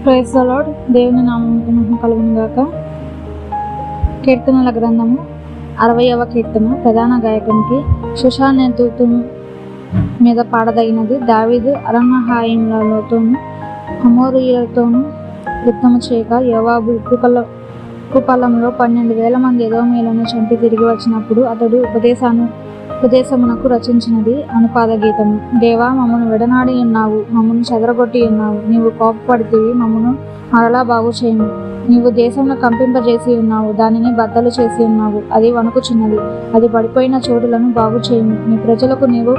Praise the lord. దేవుని నామమునకు మహిమ కలుగును గాక. కీర్తనల గ్రంథము 60వ కీర్తన. ప్రధాన గాయకునికి షుషానెతుతును మీద పాడదగినది. దావీదు అరణ్యహాయములతోనూ అమోరీయులతోనూ యుద్ధము చేయక యోవాబు ఉప్పుపల్లంలో 12,000 మంది ఎదోమీయులను చంపి తిరిగి వచ్చినప్పుడు అతడు ఉపదేశమునకు రచించినది అనుపాద గీతము. దేవా, మమ్మను విడనాడి ఉన్నావు, మమ్మను చెదరగొట్టి ఉన్నావు. నీవు కోపపడితివి, మమ్మను మరలా బాగు చేయము. నీవు దేశమును కంపింపజేసి ఉన్నావు, దానిని బద్దలు చేసి ఉన్నావు. అది వణుకుచున్నది, అది పడిపోయిన చోటులను బాగు చేయము. నీ ప్రజలకు నీవు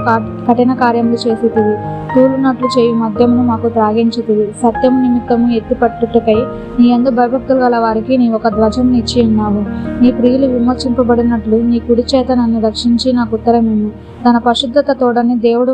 కఠిన కార్యములు చేసితివి, తూలునట్లు చేయు మద్యమును మాకు త్రాగించితివి. సత్యము నిమిత్తము ఎత్తిపట్టుటకై నీ యందు భయభక్తులు గల వారికి నీ ఒక ధ్వజం ఇచ్చి ఉన్నావు. నీ ప్రియులు విమోచింపబడినట్లు నీ కుడి చేత నన్ను రక్షించి నాకు ఉత్తరమేము. తన పరిశుద్ధత తోడని దేవుడు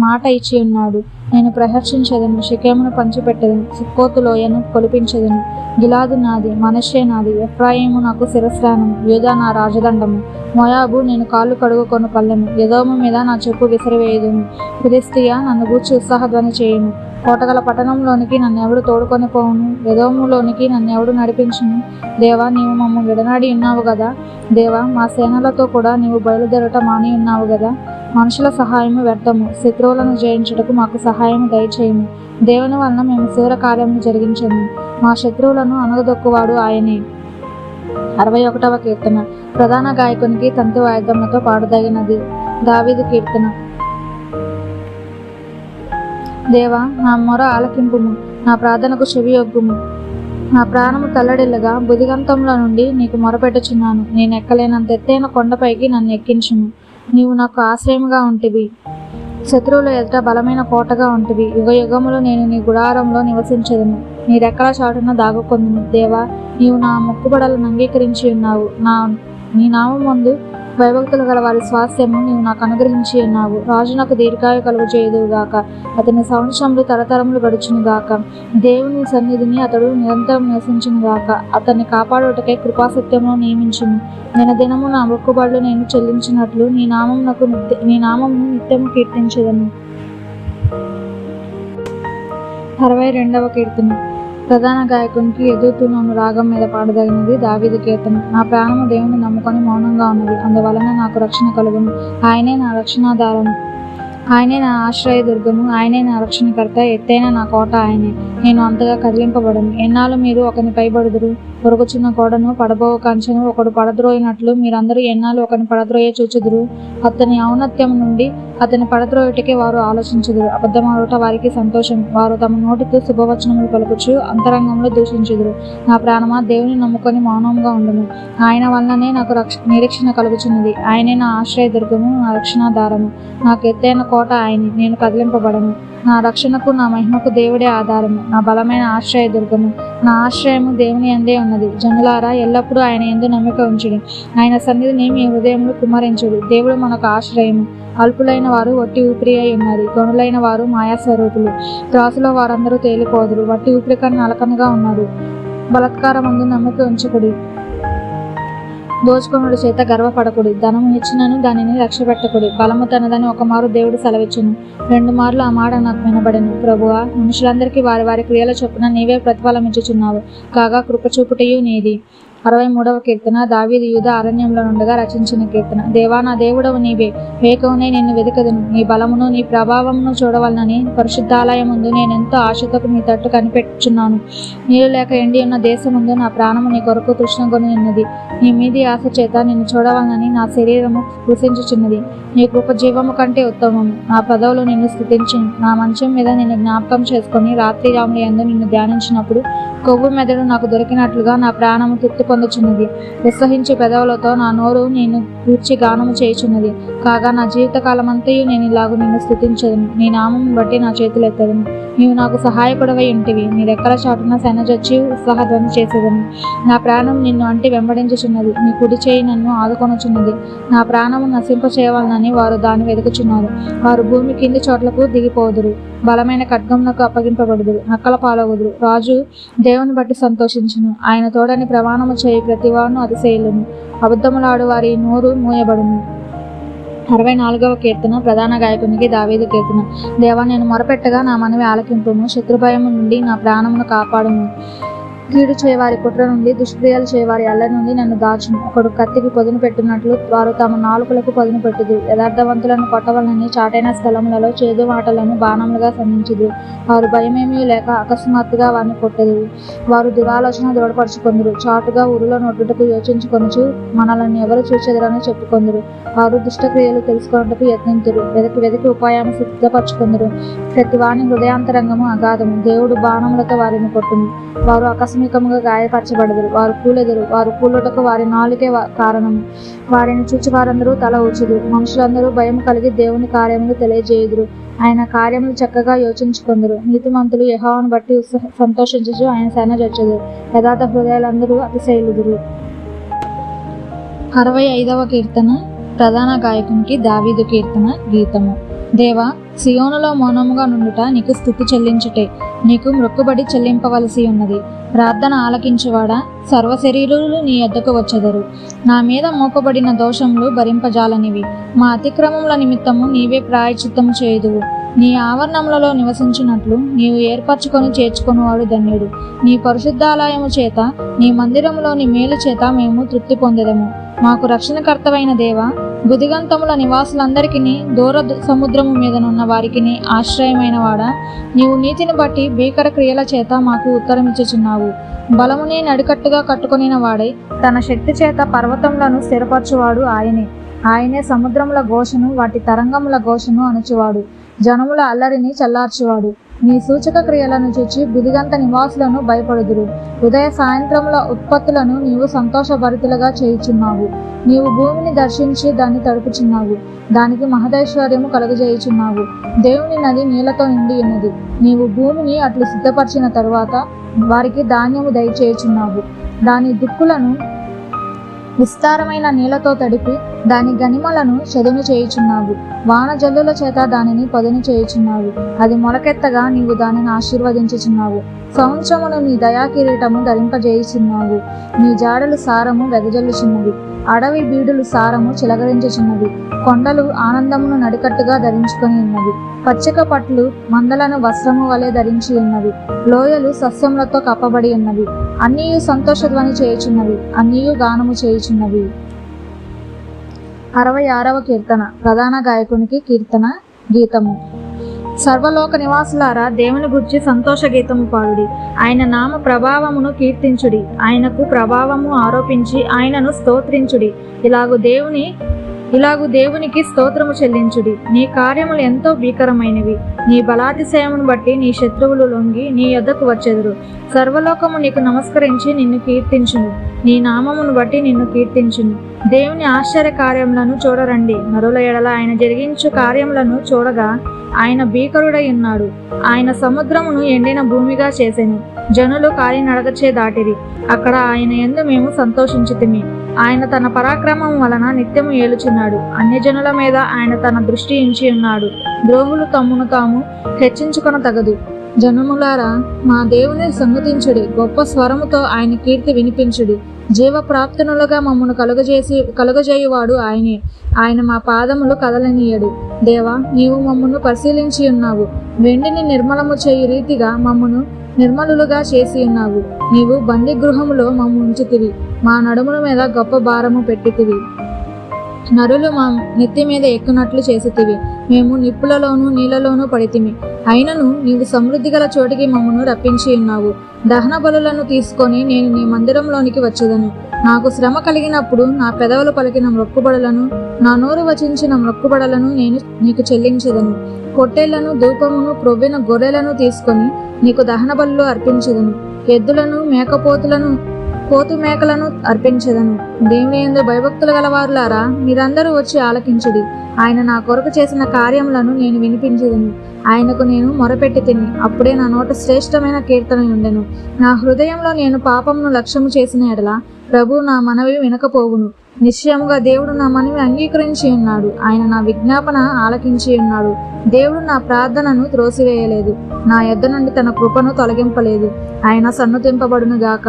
మాట ఇచ్చి ఉన్నాడు. నేను ప్రహర్షించదను, షెకెమును పంచిపెట్టెదను, సుక్కోతు లోయను కొలిపించదను. గిలాదు నాది, మనష్షే నాది, ఎఫ్రాయిము నాకు శిరస్త్రాణము, యూదా నా రాజదండము. మోయాబు నేను కాళ్ళు కడుగుకొను పల్లెము, ఎదోము మీద నా చెప్పు విసిరివేయుదును. ఫిలిష్తియా నన్ను గూర్చి ఉత్సాహధ్వని చేయును. కోటగల పట్టణంలోనికి నన్నెవడు తోడుకొని పోవును? ఎదోములోనికి నన్నెవడు నడిపించును? దేవా, నీవు మమ్మ విడనాడి ఉన్నావు గదా. దేవా, మా సేనలతో కూడా నీవు బయలుదేరట మాని ఉన్నావు గదా. మనుషుల సహాయము వ్యర్థము, శత్రువులను జయించుటకు మాకు సహాయము దయచేయము. దేవుని వలన మేము శూర కార్యమును జరిగించము, మా శత్రువులను అణగదొక్కువాడు ఆయనే. 61వ కీర్తన. ప్రధాన గాయకునికి తంతి వాయిద్యములతో పాడదగినది. దావీదు కీర్తన. దేవా, నా మొర ఆలకింపుము, నా ప్రార్థనకు చెవియొగ్గుము. నా ప్రాణము తల్లడిల్లగా బుదిగంతంలో నుండి నీకు మొరపెట్టుచున్నాను. నేను ఎక్కలేనంత ఎత్తైన కొండపైకి నన్ను ఎక్కించుము. నీవు నాకు ఆశ్రయముగా ఉంటివి, శత్రువుల ఎదుట బలమైన కోటగా ఉంటివి. యుగ యుగములు నేను నీ గుడారంలో నివసించదును, నీ రెక్కల చాటున దాగుకొందును. దేవా, నీవు నా మొక్కుబడులను అంగీకరించి ఉన్నావు. నీ నామం ముందు భయభక్తులు గల వారి స్వాస్థ్యము నీవు నాకు అనుగ్రహించి ఉన్నావు. రాజు నాకు దీర్ఘాయు కలుగు చేయదుగాక, అతని సంవత్సరములు తరతరములు గడుచును గాక. దేవుని సన్నిధిని అతడు నిరంతరం నివసించును గాక. అతన్ని కాపాడుటకై కృపాసత్యమును నియమించును. దినదినము నా మొక్కుబడులు నేను చెల్లించినట్లు నీ నామమును నిత్యము కీర్తించెదను. 62వ కీర్తన. ప్రధాన గాయకునికి ఎదుగుతున్నాను రాగం మీద పాడదగినది. దావీదు కీర్తన. నా ప్రాణము దేవుని నమ్ముకొని మౌనంగా ఉన్నది, అందువలన నాకు రక్షణ కలుగును. ఆయనే నా రక్షణాధారము, ఆయనే నా ఆశ్రయదుర్గము, ఆయనే నా రక్షణకర్త, ఎత్తైన నా కోట ఆయనే. నేను అంతగా కదిలింపబడను. ఎన్నాళ్ళు మీరు ఒకని పైబడుదురు? పొరుగుచున్న గోడను పడబో కంచెను ఒకడు పడద్రోయినట్లు మీరందరూ ఎన్నాళ్ళు ఒకని పడద్రోయ చూచుదురు? అతని ఔన్నత్యం నుండి అతని పడద్రోయుటికే వారు ఆలోచించుదురు. అబద్ధమాడుట వారికి సంతోషం, వారు తమ నోటితో శుభవచనములు పలుకుచు అంతరంగంలో దూషించుదురు. నా ప్రాణమా, దేవుని నమ్ముకొని మౌనంగా ఉండుము. ఆయన వలననే నాకు నిరీక్షణ కలుగుచున్నది. ఆయనే నా ఆశ్రయదుర్గము, నా రక్షణాధారము, నాకు ఎత్తైన కోట ఆయనే. నేను కదిలింపబడను. నా రక్షణకు నా మహిమకు దేవుడే ఆధారము, నా బలమైన ఆశ్రయదుర్గము. నా ఆశ్రయము దేవుని యందే ఉన్నది. జనులారా, ఎల్లప్పుడూ ఆయన యందు నమ్మిక ఉంచుడి. ఆయన సన్నిధిని మీ హృదయములు కుమ్మరించుడి. దేవుడు మనకు ఆశ్రయము. అల్పులైన వారు వట్టి ఊపిరి అయి ఉన్నది, గనులైన వారు మాయాస్వరూపులు. త్రాసులో వారందరూ తేలిపోదురు. వట్టి ఊపిరి కన్నా అలకనగా ఉన్నారు. బలత్కారమందు నమ్మిక ఉంచుకుడి. దోచుకొనుడి చేత గర్వపడకుడి. ధనము ఇచ్చినను దానిని లక్ష్యపెట్టకుడి. బలము తనదని ఒక మారు దేవుడు సెలవిచ్చును, 2 మార్లు ఆ మాట నాకు వినబడెను. ప్రభువా, మనుషులందరికీ వారి వారి క్రియల చొప్పున నీవే ప్రతిఫలం ఇచ్చుచున్నావు కాగా కృపచూపుటయు నీది. 63వ కీర్తన. దావీదు యూదా అరణ్యంలో నుండగా రచించిన కీర్తన. దేవా, నా దేవుడవు నీవే, వేకువనే నిన్ను వెదకదును. నీ బలమును నీ ప్రభావమును చూడవలనని పరిశుద్ధాలయముందు నేనెంతో ఆశతో నీ తట్టు కనిపెట్టుచున్నాను. నీరు లేక ఎండి ఉన్న దేశముందు నా ప్రాణము నీ కొరకు తృష్ణగొని ఉన్నది. నీ మీది ఆశ చేత నిన్ను చూడవలనని నా శరీరము కృషించుచున్నది. నీ కృప జీవము కంటే ఉత్తమము. నా పదవులు నిన్ను స్తుతించును. నా మంచం మీద నిన్ను జ్ఞాపకం చేసుకొని రాత్రి జాముల యందు నిన్ను ధ్యానించినప్పుడు కొవ్వు మెదడు నాకు దొరికినట్లుగా నా ప్రాణము తృప్తి పొందుచున్నది. ఉత్సహించే పెదవులతో నా నోరు నేను కూర్చి గానము చేయుచున్నది. కాగా నా జీవితకాలమంతయు నేను ఇలాగు నిన్ను స్తుతించదును. నీ నామము బట్టి నా చేతులు ఎత్తదును. నీవు నాకు సహాయపడవై ఉంటివి. నీ రెక్కల చాటున శనజొచ్చి ఉత్సాహధ్వని చేసేదను. నా ప్రాణం నిన్ను అంటి వెంబడించుచున్నది. నీ కుడి చేయి నన్ను ఆదుకొనుచున్నది. నా ప్రాణము నశింప చేయవలనని వారు దాన్ని వెతుకుచున్నారు. వారు భూమి కింది చోట్లకు దిగిపోదురు. బలమైన ఖడ్గమునకు అప్పగింపబడుదురు, నక్కల పాలవుదురు. రాజు దేవుని బట్టి సంతోషించును. ఆయన తోడని ప్రమాణము చేయి ప్రతివాడును అతిశయిల్లును. అబద్ధములాడు వారి నోరు మూయబడును. 64వ కీర్తన ప్రధాన గాయకునికి దావీదు కీర్తన. దేవా, నేను మొరపెట్టగా నా మనవి ఆలకింపుము. శత్రుభయము నుండి నా ప్రాణమును కాపాడుము. కీడు చేయవారి కుట్ర నుండి, దుష్క్రియలు చేయవారి అల్లరి నుండి నన్ను దాచుము. ఒకడు కత్తికి పొదును పెట్టినట్లు వారు తమ నాలుకలకు పొదును పెట్టుదురు. యథార్థవంతులను కొట్టవలనని చాటైన స్థలములలో చేదు మాటలను బాణములుగా సంధించుదురు. వారు భయమేమీ లేక అకస్మాత్తుగా వారిని కొట్టెదురు. వారు దురాలోచన దృఢపరచుకొందురు. చాటుగా ఉరులో నొట్టుటకు యోచించుకొనుచు మనలను ఎవరు చూచెదరని చెప్పుకొందురు. వారు దుష్టక్రియలు తెలుసుకొనుటకు యత్నింతురు. వెదకి ఉపాయాన్ని సిద్ధపరచుకొందురు. ప్రతివాని హృదయాంతరంగము అగాధము. దేవుడు బాణములతో వారిని కొట్టును. వారు ఆకస్మికముగా గాయపరచబడదురు. వారు కూలెదురు. వారు కూలుటకు వారి నాలుకే కారణము. వారిని చూచి వారందరూ తల ఊచుదురు. మనుషులందరూ భయం కలిగి దేవుని కార్యములు తెలియజేయుదురు. ఆయన కార్యములు చక్కగా యోచించుకొందురు. నీతిమంతులు యెహోవాను బట్టి సంతోషించుచు ఆయన శరణుజొచ్చెదరు. యథార్థ హృదయాలందరూ అతిశయిలుదురు. 65వ కీర్తన ప్రధాన గాయకునికి దావీదు కీర్తన. గీతము. దేవా, సియోనులో మౌనముగా నుండుట నీకు స్తుతి చెల్లించుటే. నీకు మొక్కుబడి చెల్లింపవలసి ఉన్నది. ప్రార్థన ఆలకించువాడా, సర్వశరీరులు నీ యొద్దకు వచ్చెదరు. నా మీద మోపబడిన దోషములు భరింపజాలనివి. మా అతిక్రమముల నిమిత్తము నీవే ప్రాయశ్చిత్తము చేయుదువు. నీ ఆవరణములలో నివసించినట్లు నీవు ఏర్పరచుకొని చేర్చుకొనివాడు ధన్యుడు. నీ పరిశుద్ధాలయము చేత, నీ మందిరములోని మేలు చేత మేము తృప్తి పొందెదము. మాకు రక్షణకర్తవైన దేవా, బుదిగంతముల నివాసులందరికీ, దూర సముద్రము మీదనున్న వారికి ఆశ్రయమైన వాడా, నీవు నీతిని బట్టి భీకర క్రియల చేత మాకు ఉత్తరమిచ్చుచున్నావు. బలమునే నడికట్టుగా కట్టుకొనిన వాడై తన శక్తి చేత పర్వతములను స్థిరపరచువాడు ఆయనే సముద్రముల ఘోషను, వాటి తరంగముల ఘోషను అణుచువాడు. జనముల అల్లరిని చల్లార్చువాడు. నీ సూచక క్రియలను చూచి బుదిగంత నివాసులను భయపడుదురు. ఉదయ సాయంత్రముల ఉత్పత్తులను నీవు సంతోషభరితులుగా చేయుచున్నావు. నీవు భూమిని దర్శించి దాన్ని తడుపుచున్నావు. దానికి మహదైశ్వర్యము కలుగజేయుచున్నావు. దేవుని నది నీళ్లతో నిండి ఉన్నది. నీవు భూమిని అట్లు సిద్ధపరిచిన తరువాత వారికి ధాన్యము దయచేయుచున్నావు. దాని దిక్కులను విస్తారమైన నీళ్లతో తడిపి దాని గనిమలను చదును చేయుచున్నావు. వాన జల్లుల చేత దానిని పదును చేయుచున్నావు. అది మొలకెత్తగా నీవు దానిని ఆశీర్వదించుచున్నావు. సంవత్సరమును నీ దయా కిరీటము ధరింపజేయుచున్నావు. నీ జాడలు సారము వెదజల్లుచున్నవి. అడవి బీడులు సారము చిలకరించుచున్నవి. కొండలు ఆనందమును నడికట్టుగా ధరించుకొని ఉన్నవి. పచ్చిక పట్లు మందలను వస్త్రము వలె ధరించి ఉన్నవి. లోయలు సస్యములతో కప్పబడి ఉన్నవి. అన్నీయు సంతోషధ్వని చేయుచున్నవి. అన్నీయు గానము చేయుచున్నవి. 66వ కీర్తన ప్రధాన గాయకునికి కీర్తన. గీతము. సర్వలోక నివాసులారా, దేవుని గురించి సంతోష గీతము పాడుడి. ఆయన నామ ప్రభావమును కీర్తించుడి. ఆయనకు ప్రభావము ఆరోపించి ఆయనను స్తోత్రించుడి. ఇలాగు దేవునికి స్తోత్రము చెల్లించుడి. నీ కార్యములు ఎంతో భీకరమైనవి. నీ బలాతిశయమును బట్టి నీ శత్రువులు లొంగి నీ యొద్దకు వచ్చెదరు. సర్వలోకము నీకు నమస్కరించి నిన్ను కీర్తించును. నీ నామమును బట్టి నిన్ను కీర్తించును. దేవుని ఆశ్చర్య కార్యములను చూడరండి. నరుల ఎడల ఆయన జరిగించు కార్యములను చూడగా ఆయన భీకరుడై ఉన్నాడు. ఆయన సముద్రమును ఎండిన భూమిగా చేసెను. జనులు కాలినడకచే దాటిరి. అక్కడ ఆయన యందు మేము సంతోషించితిమి. ఆయన తన పరాక్రమం వలన నిత్యము ఏలుచున్నాడు. అన్యజనుల మీద ఆయన తన దృష్టి ఉంచి ఉన్నాడు. ద్రోహులు తమ్మును తాము హెచ్చించుకొన తగదు. జనములారా, మా దేవుని సంగతించుడి. గొప్ప స్వరముతో ఆయన కీర్తి వినిపించుడి. జీవప్రాప్తునులుగా మమ్మను కలుగజేయువాడు ఆయనే. ఆయన మా పాదములు కదలనీయడు. దేవా, నీవు మమ్మను పరిశీలించి ఉన్నావు. వెండిని నిర్మలము చేయు రీతిగా మమ్మను నిర్మలులుగా చేసి ఉన్నావు. నీవు బందీ గృహములో మమ్ము ఉంచితివి. మా నడుముల మీద గొప్ప భారము పెట్టితివి. నరులు మా నెత్తి మీద ఎక్కునట్లు చేసితివి. మేము నిప్పులలోనూ నీళ్లలోనూ పడితిమి. అయినను నీవు సమృద్ధి గల చోటికి మమ్మను రప్పించి ఉన్నావు. దహన బలులను తీసుకొని నేను నీ మందిరంలోనికి వచ్చేదను. నాకు శ్రమ కలిగినప్పుడు నా పెదవులు పలికిన మొక్కుబడులను, నా నోరు వచించిన మొక్కుబడులను నేను నీకు చెల్లించదను. పొట్టేళ్లను, ధూపమును, క్రొవ్విన గొర్రెలను తీసుకొని నీకు దహన బలులు అర్పించదను. ఎద్దులను, మేకపోతులను, పోతు మేకలను అర్పించదను. దేవుని యందు భయభక్తులు గలవారులారా, మీరందరూ వచ్చి ఆలకించుడి. ఆయన నా కొరకు చేసిన కార్యములను నేను వినిపించదను. ఆయనకు నేను మొరపెట్టి తిని, అప్పుడే నా నోట శ్రేష్టమైన కీర్తన ఉండెను. నా హృదయంలో నేను పాపమును లక్ష్యము చేసిన ఎడల ప్రభు నా మనవి వినకపోవును. నిశ్చయముగా దేవుడు నా మనవి అంగీకరించి ఉన్నాడు. ఆయన నా విజ్ఞాపన ఆలకించి ఉన్నాడు. దేవుడు నా ప్రార్థనను త్రోసివేయలేదు. నా యొద్ద నుండి తన కృపను తొలగింపలేదు. ఆయన సన్నుతింపబడును గాక.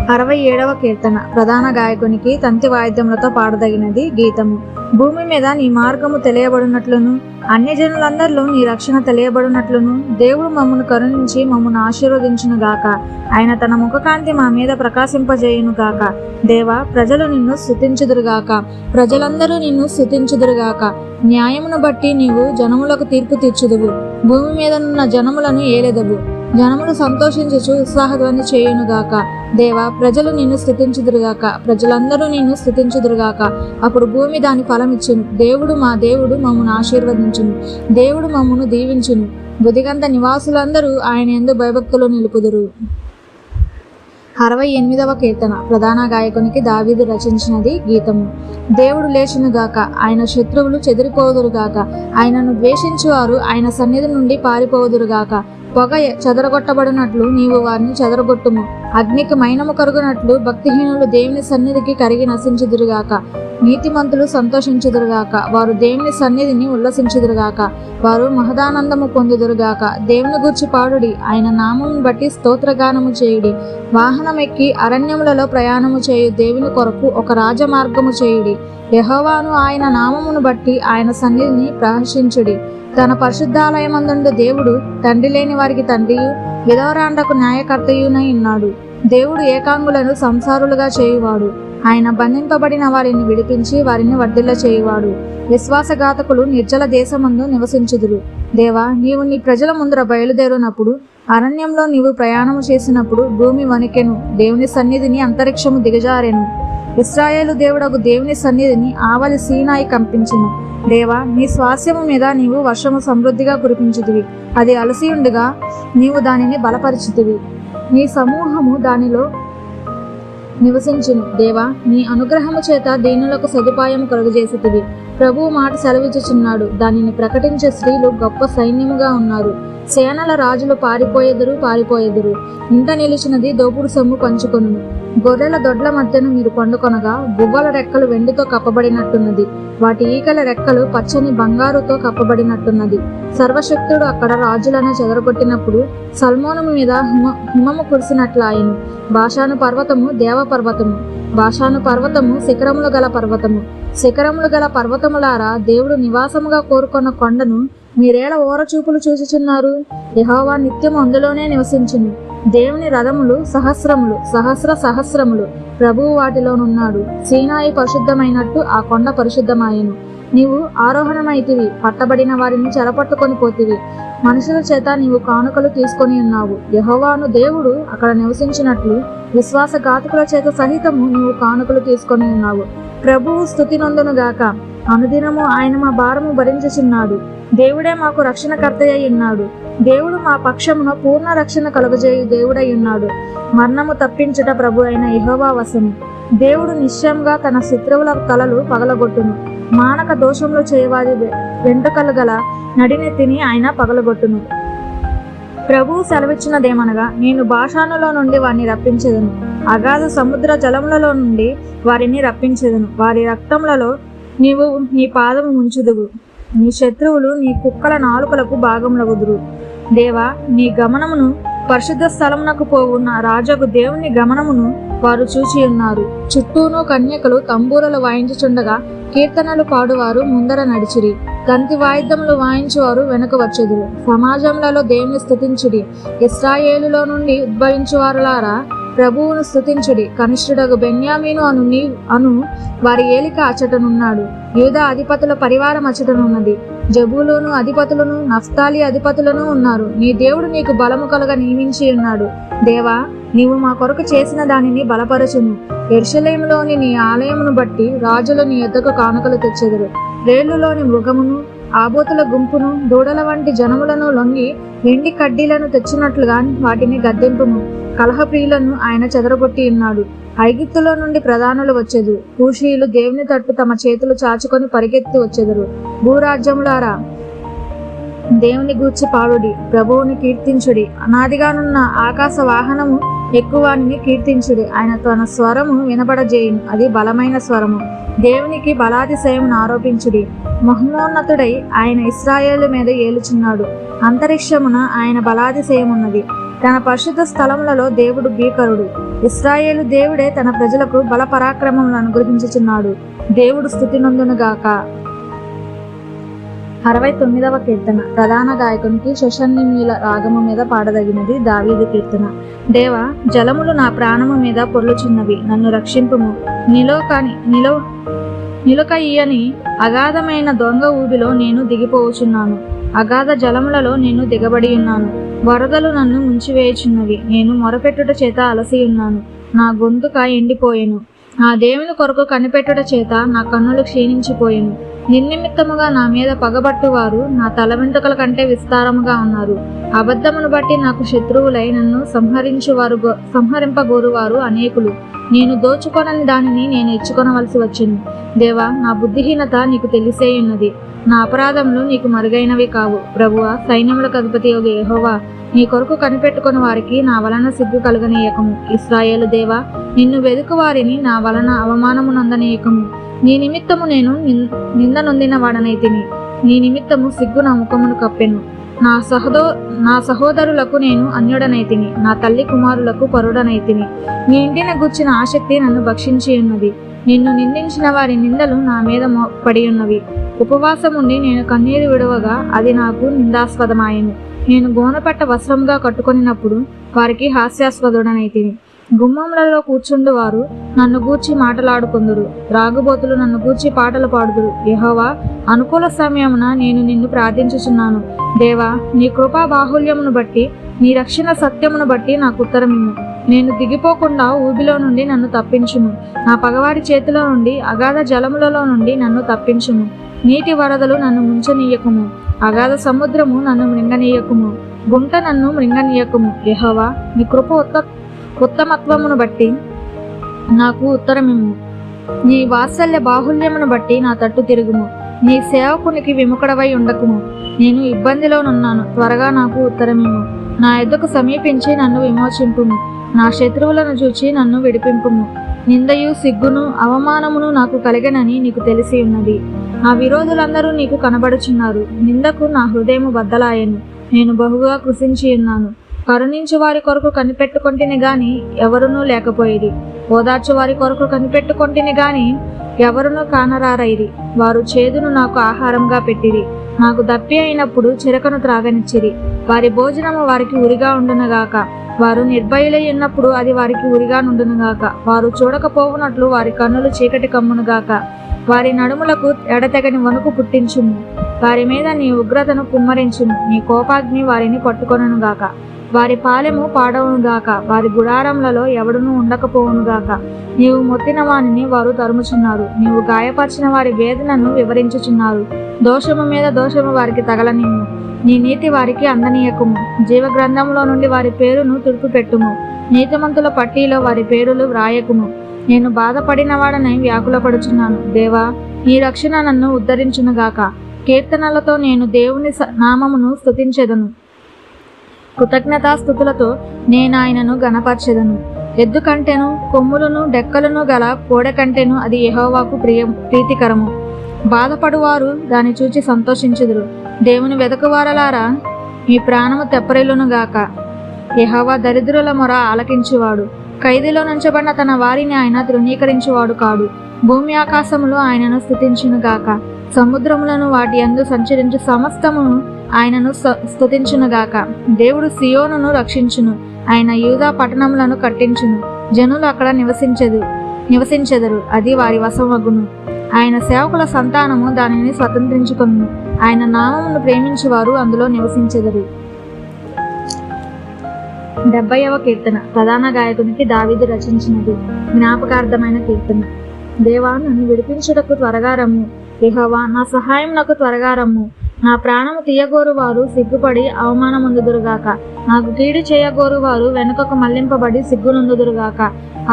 67వ కీర్తన. ప్రధాన గాయకునికి తంతి వాయిద్యములతో పాడదగినది గీతము. భూమి మీద నీ మార్గము తెలియబడినట్లును, అన్యజనులందరిలో నీ రక్షణ తెలియబడినట్లును దేవుడు మమ్మను కరుణించి మమ్మను ఆశీర్వదించును గాక. ఆయన తన ముఖకాంతి మా మీద ప్రకాశింపజేయును గాక. దేవా, ప్రజలు నిన్ను స్తుతించుదురుగాక, ప్రజలందరూ నిన్ను స్తుతించుదురుగాక. న్యాయమును బట్టి నీవు జనములకు తీర్పు తీర్చుదువు, భూమి మీదనున్న జనములను ఏలెదవు. జనములు సంతోషించుచు ఉత్సాహధ్వని చేయునుగాక. దేవా, ప్రజలు నిన్ను స్తుతించుదురుగాక, ప్రజలందరూ నిన్ను స్తుతించుదురుగాక. అప్పుడు భూమి దాని ఫలమిచ్చును. దేవుడు మా దేవుడు మమ్మను ఆశీర్వదించును, దేవుడు మమ్మను దీవించును. బుదిగంత నివాసులందరూ ఆయన యందు భయభక్తులు నిలుపుదురు. 68వ కీర్తన. ప్రధాన గాయకునికి దావీదు రచించినది గీతము. దేవుడు లేచునుగాక, ఆయన శత్రువులు చెదిరిపోదురుగాక. ఆయనను ద్వేషించువారు ఆయన సన్నిధి నుండి పారిపోదురుగాక. పొగ చెదరగొట్టబడినట్లు నీవు వారిని చెదరగొట్టుము. అగ్నికి మైనము కరుగునట్లు భక్తిహీనులు దేవుని సన్నిధికి కరిగి నశించుదురుగాక. నీతిమంతులు సంతోషించుదురుగాక, వారు దేవుని సన్నిధిని ఉల్లసించుదురుగాక. వారు మహదానందము పొందుదురుగాక. దేవుని గూర్చి పాడుడి, ఆయన నామమును బట్టి స్తోత్రగానము చేయుడి. వాహనమెక్కి అరణ్యములలో ప్రయాణము చేయు దేవుని కొరకు ఒక రాజమార్గము చేయుడి. యెహోవాను ఆయన నామమును బట్టి ఆయన సన్నిధిని ప్రహర్షించుడి. తన పరిశుద్ధాలయమందుండు దేవుడు తండ్రి లేని వారికి తండ్రియు, విధవరాండకు న్యాయకర్తయునై ఉన్నాడు. దేవుడు ఏకాంగులను సంసారులుగా చేయువాడు. ఆయన బంధింపబడిన వారిని విడిపించి వారిని వర్ధిల్ల చేయువాడు. విశ్వాసఘాతకులు నిర్జల దేశమందు నివసించుదురు. దేవా, నీవు నీ ప్రజల ముందర బయలుదేరినప్పుడు, అరణ్యంలో నీవు ప్రయాణము చేసినప్పుడు భూమి వణికెను, దేవుని సన్నిధిని అంతరిక్షము దిగజారెను. ఇశ్రాయేలు దేవుడగు దేవుని సన్నిధిని ఆవలి సీనాయి కంపించెను. దేవా, నీ స్వాస్యము మీద నీవు వర్షము సమృద్ధిగా కురిపించుదివి. అది అలసియుండగా నీవు దానిని బలపరిచితివి. నీ సమూహము దానిలో నివసించును. దేవా, నీ అనుగ్రహము చేత దీనులకు సదుపాయము కలుగజేసితివి. ప్రభువు మాట సెలవిచ్చుచున్నాడు, దానిని ప్రకటించే స్త్రీలు గొప్ప సైన్యముగా ఉన్నారు. సేనల రాజులు పారిపోయెదురు. ఇంట నిలిచినది దోపుడు సొమ్ము పంచుకొనును. గొర్రెల దొడ్ల మధ్యను మీరు పండుకొనగా గువ్వల రెక్కలు వెండితో కప్పబడినట్టున్నది. వాటి ఈకల రెక్కలు పచ్చని బంగారుతో కప్పబడినట్టున్నది. సర్వశక్తుడు అక్కడ రాజులను చెదరగొట్టినప్పుడు సల్మోను మీద హిమము కురిసినట్లాయను. బాషాను పర్వతము దేవపర్వతము, బాషాను పర్వతము శిఖరములు గల పర్వతము. శిఖరములు గల పర్వతములారా, దేవుడు నివాసముగా కోరుకున్న కొండను మీరేళ ఓరచూపులు చూచుచున్నారు. యెహోవా నిత్యము అందులోనే నివసించును. దేవుని రథములు సహస్రములు, ప్రభువు వాటిలోనున్నాడు. సీనాయి పరిశుద్ధమైనట్టు ఆ కొండ పరిశుద్ధమాయెను. నీవు ఆరోహణమైతివి, పట్టబడిన వారిని చెరపట్టుకొని పోతివి. మనుషుల చేత నీవు కానుకలు తీసుకొని ఉన్నావు. యెహోవాను దేవుడు అక్కడ నివసించినట్లు విశ్వాసఘాతకుల చేత సహితము నీవు కానుకలు తీసుకొని ఉన్నావు. ప్రభువు స్తుతి నొందునుగాక. అనుదినము ఆయన మా భారము భరించుచున్నాడు. దేవుడే మాకు రక్షణకర్తయ్య ఉన్నాడు. దేవుడు మా పక్షమున పూర్ణ రక్షణ కలుగజేయు దేవుడై ఉన్నాడు. మరణము తప్పించుట ప్రభు అయిన యెహోవా వశము. దేవుడు నిశ్చయంగా తన శత్రువుల తలలు పగలగొట్టును. మానక దోషములు చేయవాది వెంట్రుకలు గల నడినెత్తిని ఆయన పగలగొట్టును. ప్రభువు సెలవిచ్చినదేమనగా, నేను బాషానులో నుండి వారిని రప్పించెదను, అగాధ సముద్ర జలములలో నుండి వారిని రప్పించెదను. వారి రక్తములలో నీవు నీ పాదము ముంచుదువు. నీ శత్రువులు నీ కుక్కల నాలుకలకు భాగములగుదురు. దేవా, నీ గమనమును పరిశుద్ధ స్థలమునకు పోవు నా రాజగు దేవుని గమనమును వారు చూచి ఉన్నారు. చుట్టూను కన్యకలు తంబూరలు వాయించుచుండగా కీర్తనలు పాడువారు ముందర నడిచిరి. తంతి వాయిద్యములు వాయించువారు వెనుక వచ్చెదురు. సమాజములలో దేవుని స్తుతించుడి. ఇశ్రాయేలులో నుండి ఉద్భవించువారులారా, ప్రభువును స్తుతించుడి. కనిష్ఠుడగు బెన్యామీను అను వారి ఏలిక అచ్చటనున్నాడు. యూదా అధిపతుల పరివారం అచ్చటనున్నది. జబూలూను అధిపతులను, నఫ్తాలి అధిపతులను ఉన్నారు. నీ దేవుడు నీకు బలము కలుగ నియమించి ఉన్నాడు. దేవా, నీవు మా కొరకు చేసిన దానిని బలపరచును. యెరూషలేములోని నీ ఆలయమును బట్టి రాజులు నీ యొద్దకు కానుకలు తెచ్చెదరు. రేళ్లులోని మృగమును, ఆబోతుల గుంపును, దూడల వంటి జనములను లొంగి వెండి కడ్డీలను తెచ్చినట్లుగా వాటిని గద్దెంపుము. కలహప్రియులను ఆయన చెదరగొట్టి ఉన్నాడు. ఐగుప్తులో నుండి ప్రధానులు వచ్చెదరు. కూషీయులు దేవుని తట్టు తమ చేతులు చాచుకొని పరిగెత్తి వచ్చెదరు. భూరాజ్యములారా, దేవుని గూర్చి పాడుడి, ప్రభువుని కీర్తించుడి. అనాదిగానున్న ఆకాశ వాహనము ఎక్కువానిని కీర్తించుడి. ఆయన తన స్వరము వినబడజేయును, అది బలమైన స్వరము. దేవునికి బలాతిశయమును ఆరోపించుడి. మహోన్నతుడై ఆయన ఇశ్రాయేలు మీద ఏలుచున్నాడు. అంతరిక్షమున ఆయన బలాతిశయమున్నది. తన పరిశుద్ధ స్థలములలో దేవుడు భీకరుడు. ఇశ్రాయేలు దేవుడే తన ప్రజలకు బల పరాక్రమములను అనుగ్రహించుచున్నాడు. దేవుడు స్తుతి నొందునుగాక. 69వ కీర్తన. ప్రధాన గాయకునికి శోషన్యముల రాగము మీద పాడదగినది దావీదు కీర్తన. దేవా, జలములు నా ప్రాణము మీద పొర్లుచున్నవి, నన్ను రక్షింపుము. నిలుకయ్యని అగాధమైన దొంగ ఊబిలో నేను దిగిపోవచున్నాను. అగాధ జలములలో నేను దిగబడి ఉన్నాను. వరదలు నన్ను ముంచివేయుచున్నవి. నేను మొరపెట్టుట చేత అలసి ఉన్నాను. నా గొంతుక ఎండిపోయెను. నా దేవుని కొరకు కనిపెట్టుట చేత నా కన్నులు క్షీణించిపోయెను. నిర్నిమిత్తముగా నా మీద పగబట్టువారు నా తల వెంట్రుకల కంటే విస్తారముగా ఉన్నారు. అబద్ధమును బట్టి నాకు శత్రువులై నన్ను సంహరింపగోరువారు అనేకులు. నేను దోచుకొనని దానిని నేను ఇచ్చుకొనవలసి వచ్చెను. దేవా, నా బుద్ధిహీనత నీకు తెలిసే ఉన్నది. నా అపరాధములు నీకు మరుగైనవి కావు. ప్రభువా, సైన్యములకు అధిపతి యెహోవా, నీ కొరకు కనిపెట్టుకుని వారికి నా వలన సిగ్గు కలుగనీయకము. ఇశ్రాయేలు దేవా, నిన్ను వెదుకు వారిని నా వలన అవమానము నందనీయకము. నీ నిమిత్తము నేను నింద నొందిన వాడనైతిని. నీ నిమిత్తము సిగ్గు నా ముఖమును కప్పెను. నా సహోదరులకు నేను అన్యుడనైతిని. నా తల్లి కుమారులకు పరుడనైతిని. నీ ఇంటిని గూర్చిన ఆసక్తి నన్ను భక్షించి ఉన్నది. నిన్ను నిందించిన వారి నిందలు నా మీద పడి ఉన్నవి. ఉపవాసముండి నేను కన్నీరు విడవగా అది నాకు నిందాస్పదమాయెను. నేను గోనపట్ట వస్త్రంగా కట్టుకొనినప్పుడు వారికి హాస్యాస్పదుడనైతిని. గుమ్మములలో కూర్చుండు వారు నన్ను గూర్చి మాటలాడుకొందురు. రాగుబోతులు నన్ను గూర్చి పాటలు పాడుదురు. యెహోవా, అనుకూల సమయమున నేను నిన్ను ప్రార్థించుచున్నాను. దేవా, నీ కృపా బాహుల్యమును బట్టి, నీ రక్షణ సత్యమును బట్టి నాకు ఉత్తరమిమ్ము. నేను దిగిపోకుండా ఊబిలో నుండి నన్ను తప్పించుము. నా పగవారి చేతిలో నుండి, అగాధ జలములలో నుండి నన్ను తప్పించుము. నీటి వరదలు నన్ను ముంచనీయకుము. అగాధ సముద్రము నన్ను మృంగనీయకుము. గుంట నన్ను మృంగనీయకుము. యెహోవా, నీ కృప ఉత్తమత్వమును బట్టి నాకు ఉత్తరమిమ్ము. నీ వాత్సల్య బాహుల్యమును బట్టి నా తట్టు తిరుగుము. నీ సేవకునికి విముఖుడవై ఉండకుము. నేను ఇబ్బందిలోనున్నాను, త్వరగా నాకు ఉత్తరమిమ్ము. నా ఎద్దకు సమీపించి నన్ను విమోచింపుము. నా శత్రువులను చూచి నన్ను విడిపింపుము. నిందయు సిగ్గును అవమానమును నాకు కలిగనని నీకు తెలిసి ఉన్నది. నా విరోధులందరూ నీకు కనబడుచున్నారు. నిందకు నా హృదయము బద్దలాయెను. నేను బహుగా కృషించి ఉన్నాను. కరుణించు వారి కొరకు కనిపెట్టుకొంటిని గాని ఎవరునూ లేకపోయిరి. ఓదార్చు వారి కొరకు కనిపెట్టుకొంటిని గాని ఎవరునూ కానరారైరి. వారు చేదును నాకు ఆహారంగా పెట్టిరి. నాకు దప్పి అయినప్పుడు చిరకను త్రాగనిచ్చిరి. వారి భోజనము వారికి ఉరిగా ఉండునుగాక. వారు నిర్భయులై ఉన్నప్పుడు అది వారికి ఉరిగా నుండునుగాక. వారు చూడకపోవునట్లు వారి కన్నులు చీకటి కమ్మునుగాక. వారి నడుములకు ఎడతెగని వణుకు పుట్టించుము. వారి మీద నీ ఉగ్రతను కుమ్మరించుము. నీ కోపాగ్ని వారిని పట్టుకొనుగాక. వారి పాలెము పాడవునుగాక. వారి గుడారములలో ఎవడునూ ఉండకపోవునుగాక. నీవు మొత్తిన వానిని వారు తరుముచున్నారు. నీవు గాయపరిచిన వారి వేదనను వివరించుచున్నారు. దోషము మీద దోషము వారికి తగలనిమ్ము. నీ నీతి వారికి అందనీయకుము. జీవగ్రంథంలో నుండి వారి పేరును తుడిపిపెట్టుము. నీతిమంతుల పట్టీలో వారి పేరులు వ్రాయకుము. నేను బాధపడిన వాడనై వ్యాకులపడుచున్నాను. దేవా, నీ రక్షణ నన్ను ఉద్ధరించునుగాక. కీర్తనలతో నేను దేవుని నామమును స్తుతించెదను. కృతజ్ఞతాస్తుతులతో నేనాయనను గణపరచెదను. ఎద్దు కంటెను కొమ్ములను డెక్కలను గల కోడె కంటెను అది యెహోవాకు ప్రీతికరము. బాధపడువారు దాన్ని చూచి సంతోషించుదురు. దేవుని వెదకువారలారా, మీ ప్రాణము తెప్పరిల్లునుగాక. యెహోవా దరిద్రుల మొర ఆలకించువాడు. ఖైదీలో నుంచబడిన తన వారిని ఆయన తృణీకరించువాడు కాడు. భూమి ఆకాశములు ఆయనను స్తుతించునుగాక. సముద్రములను వాటి యందు సంచరించు సమస్తమును ఆయనను స్తుతించునుగాక. దేవుడు సియోనును రక్షించును. ఆయన యూదా పట్టణములను కట్టించును. జనులు అక్కడ నివసించెదరు. అది వారి వశమగును. ఆయన సేవకుల సంతానము దానిని స్వతంత్రించుకొను. ఆయన నామమును ప్రేమించువారు అందులో నివసించెదరు. 70వ కీర్తన. ప్రధాన గాయకునికి దావీదు రచించినది. జ్ఞాపకార్థమైన కీర్తన. దేవా, నన్ను విడిపించుటకు త్వరగా రమ్ము. యెహోవా, నా సహాయం నాకు త్వరగా రమ్ము. నా ప్రాణము తీయగోరు వారు సిగ్గుపడి అవమానముందుదురుగాక. నాకు కీడు చేయగోరు వారు వెనుకకు మళ్లింపబడి సిగ్గునందుదురుగాక.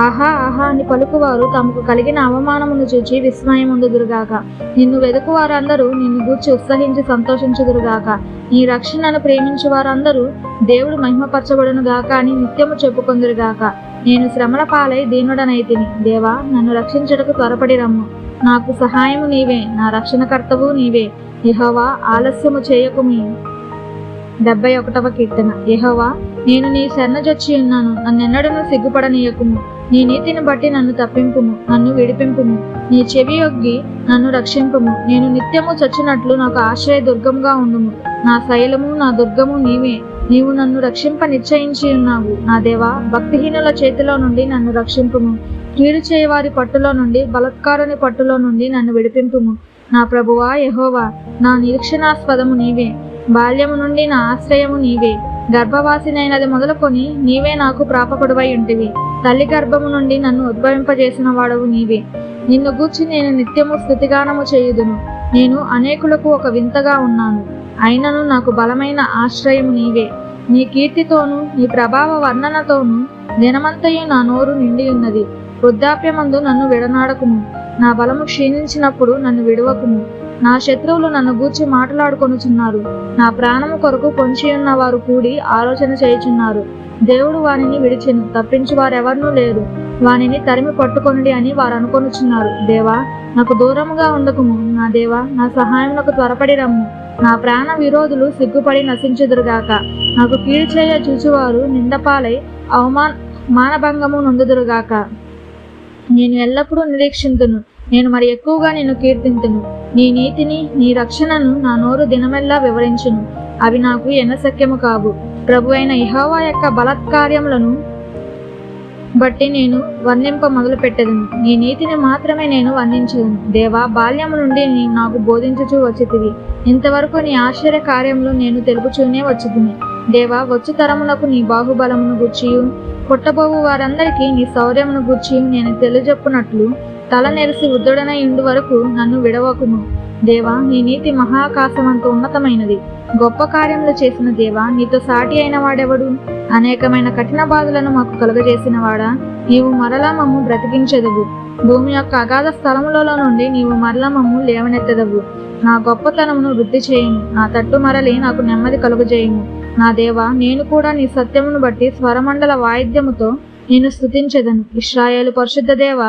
ఆహా ఆహా అని పలుకువారు తమకు కలిగిన అవమానమును చూచి విస్మయముందుదురుగాక. నిన్ను వెదుకు వారందరూ నిన్ను గూర్చి ఉత్సహించి సంతోషించుదురుగాక. నీ రక్షణను ప్రేమించు వారందరూ దేవుడు మహిమపరచబడునుగాక అని నిత్యము చెప్పుకొందురుగాక. నేను శ్రమల పాలై దీనుడనైతిని. దేవా, నన్ను రక్షించుటకు త్వరపడి రమ్ము. నాకు సహాయము నీవే, నా రక్షణకర్తవు నీవే. యెహోవా, ఆలస్యము చేయకుమి. 71వ కీర్తన. యెహోవా, నేను నీ శరణజొచ్చి ఉన్నాను, నన్నెన్నడను సిగ్గుపడనీయకుము. నీ నీతిని బట్టి నన్ను తప్పింపుము, నన్ను విడిపింపుము. నీ చెవి యొగ్గి నన్ను రక్షింపుము. నేను నిత్యము చచ్చినట్లు నాకు ఆశ్రయ దుర్గముగా ఉండుము. నా శైలము, నా దుర్గము నీవే. నీవు నన్ను రక్షింప నిశ్చయించి ఉన్నావు. నా దేవా, భక్తిహీనుల చేతిలో నుండి నన్ను రక్షింపుము. కీడు చేయవారి పట్టులో నుండి, బలత్కారుని పట్టులో నుండి నన్ను విడిపింపుము. నా ప్రభువా యెహోవా, నా నిరీక్షణాస్పదము నీవే. బాల్యము నుండి నా ఆశ్రయము నీవే. గర్భవాసినైనది మొదలుకొని నీవే నాకు ప్రాపకుడువై ఉంటివి. తల్లి గర్భము నుండి నన్ను ఉద్భవింపజేసిన వాడవు నీవే. నిన్ను గూర్చి నేను నిత్యము స్తుతిగానము చేయుదును. నేను అనేకులకు ఒక వింతగా ఉన్నాను, అయినను నాకు బలమైన ఆశ్రయము నీవే. నీ కీర్తితోనూ నీ ప్రభావ వర్ణనతోనూ దినమంతయు నా నోరు నిండి ఉన్నది. వృద్ధాప్యమందు నన్ను విడనాడకుము. నా బలము క్షీణించినప్పుడు నన్ను విడవకుము. నా శత్రువులు నన్ను గూర్చి మాట్లాడుకొనుచున్నారు. నా ప్రాణము కొరకు పొంచియున్న వారు కూడి ఆలోచన చేయుచున్నారు. దేవుడు వానిని విడిచెను, తప్పించు వారెవరనూ లేరు. వానిని తరిమి పట్టుకొనుడి అని వారు అనుకొనుచున్నారు. దేవా, నాకు దూరముగా ఉండకుము. నా దేవా, నా సహాయమునకు త్వరపడి రమ్ము. నా ప్రాణ విరోధులు సిగ్గుపడి నశించుదురుగాక. నాకు కీడు చేయ చూచువారు నిందపాలై మానభంగము నొందుదురుగాక. నేను ఎల్లప్పుడూ నిరీక్షింతును. నేను మరి ఎక్కువగా నిన్ను కీర్తింతును. నీ నీతిని, నీ రక్షణను నా నోరు దినమెల్లా వివరించును. అవి నాకు ఎన్నశక్యము కావు. ప్రభు అయిన యెహోవా యొక్క బలత్కార్యములను బట్టి నేను వర్ణింప మొదలు పెట్టెదను. నీ నీతిని మాత్రమే నేను వర్ణించదను. దేవా, బాల్యము నుండి నీవు నాకు బోధించుచూ వచ్చితివి. ఇంతవరకు నీ ఆశ్చర్య కార్యములు నేను తెలుపుచూనే వచ్చితిని. దేవా, వచ్చు తరములకు నీ బాహుబలమును గూర్చియు, పుట్టబోవు వారందరికీ నీ శౌర్యమును గూర్చియు నేను తెలియజెప్పునట్లు తల నెరిసి వృద్ధుడనై ఉండు వరకు నన్ను విడవకుము. దేవా, నీ నీతి మహాకాశమంత ఉన్నతమైనది. గొప్ప కార్యములు చేసిన దేవా, నీతో సాటి అయిన వాడెవడు? అనేకమైన కఠిన బాధలను మాకు కలుగజేసిన వాడా, నీవు మరలా మమ్ము బ్రతికించెదవు. భూమి యొక్క అగాధ స్థలములలో నుండి నీవు మరలా మమ్ము లేవనెత్తెదవు. నా గొప్పతనమును వృద్ధి చేయుము. నా తట్టు మరలి నాకు నెమ్మది కలుగజేయుము. నా దేవా, నేను కూడా నీ సత్యమును బట్టి స్వరమండల వాయిద్యముతో నిన్ను స్తుతించెదను. ఇశ్రాయేలు పరిశుద్ధ దేవా,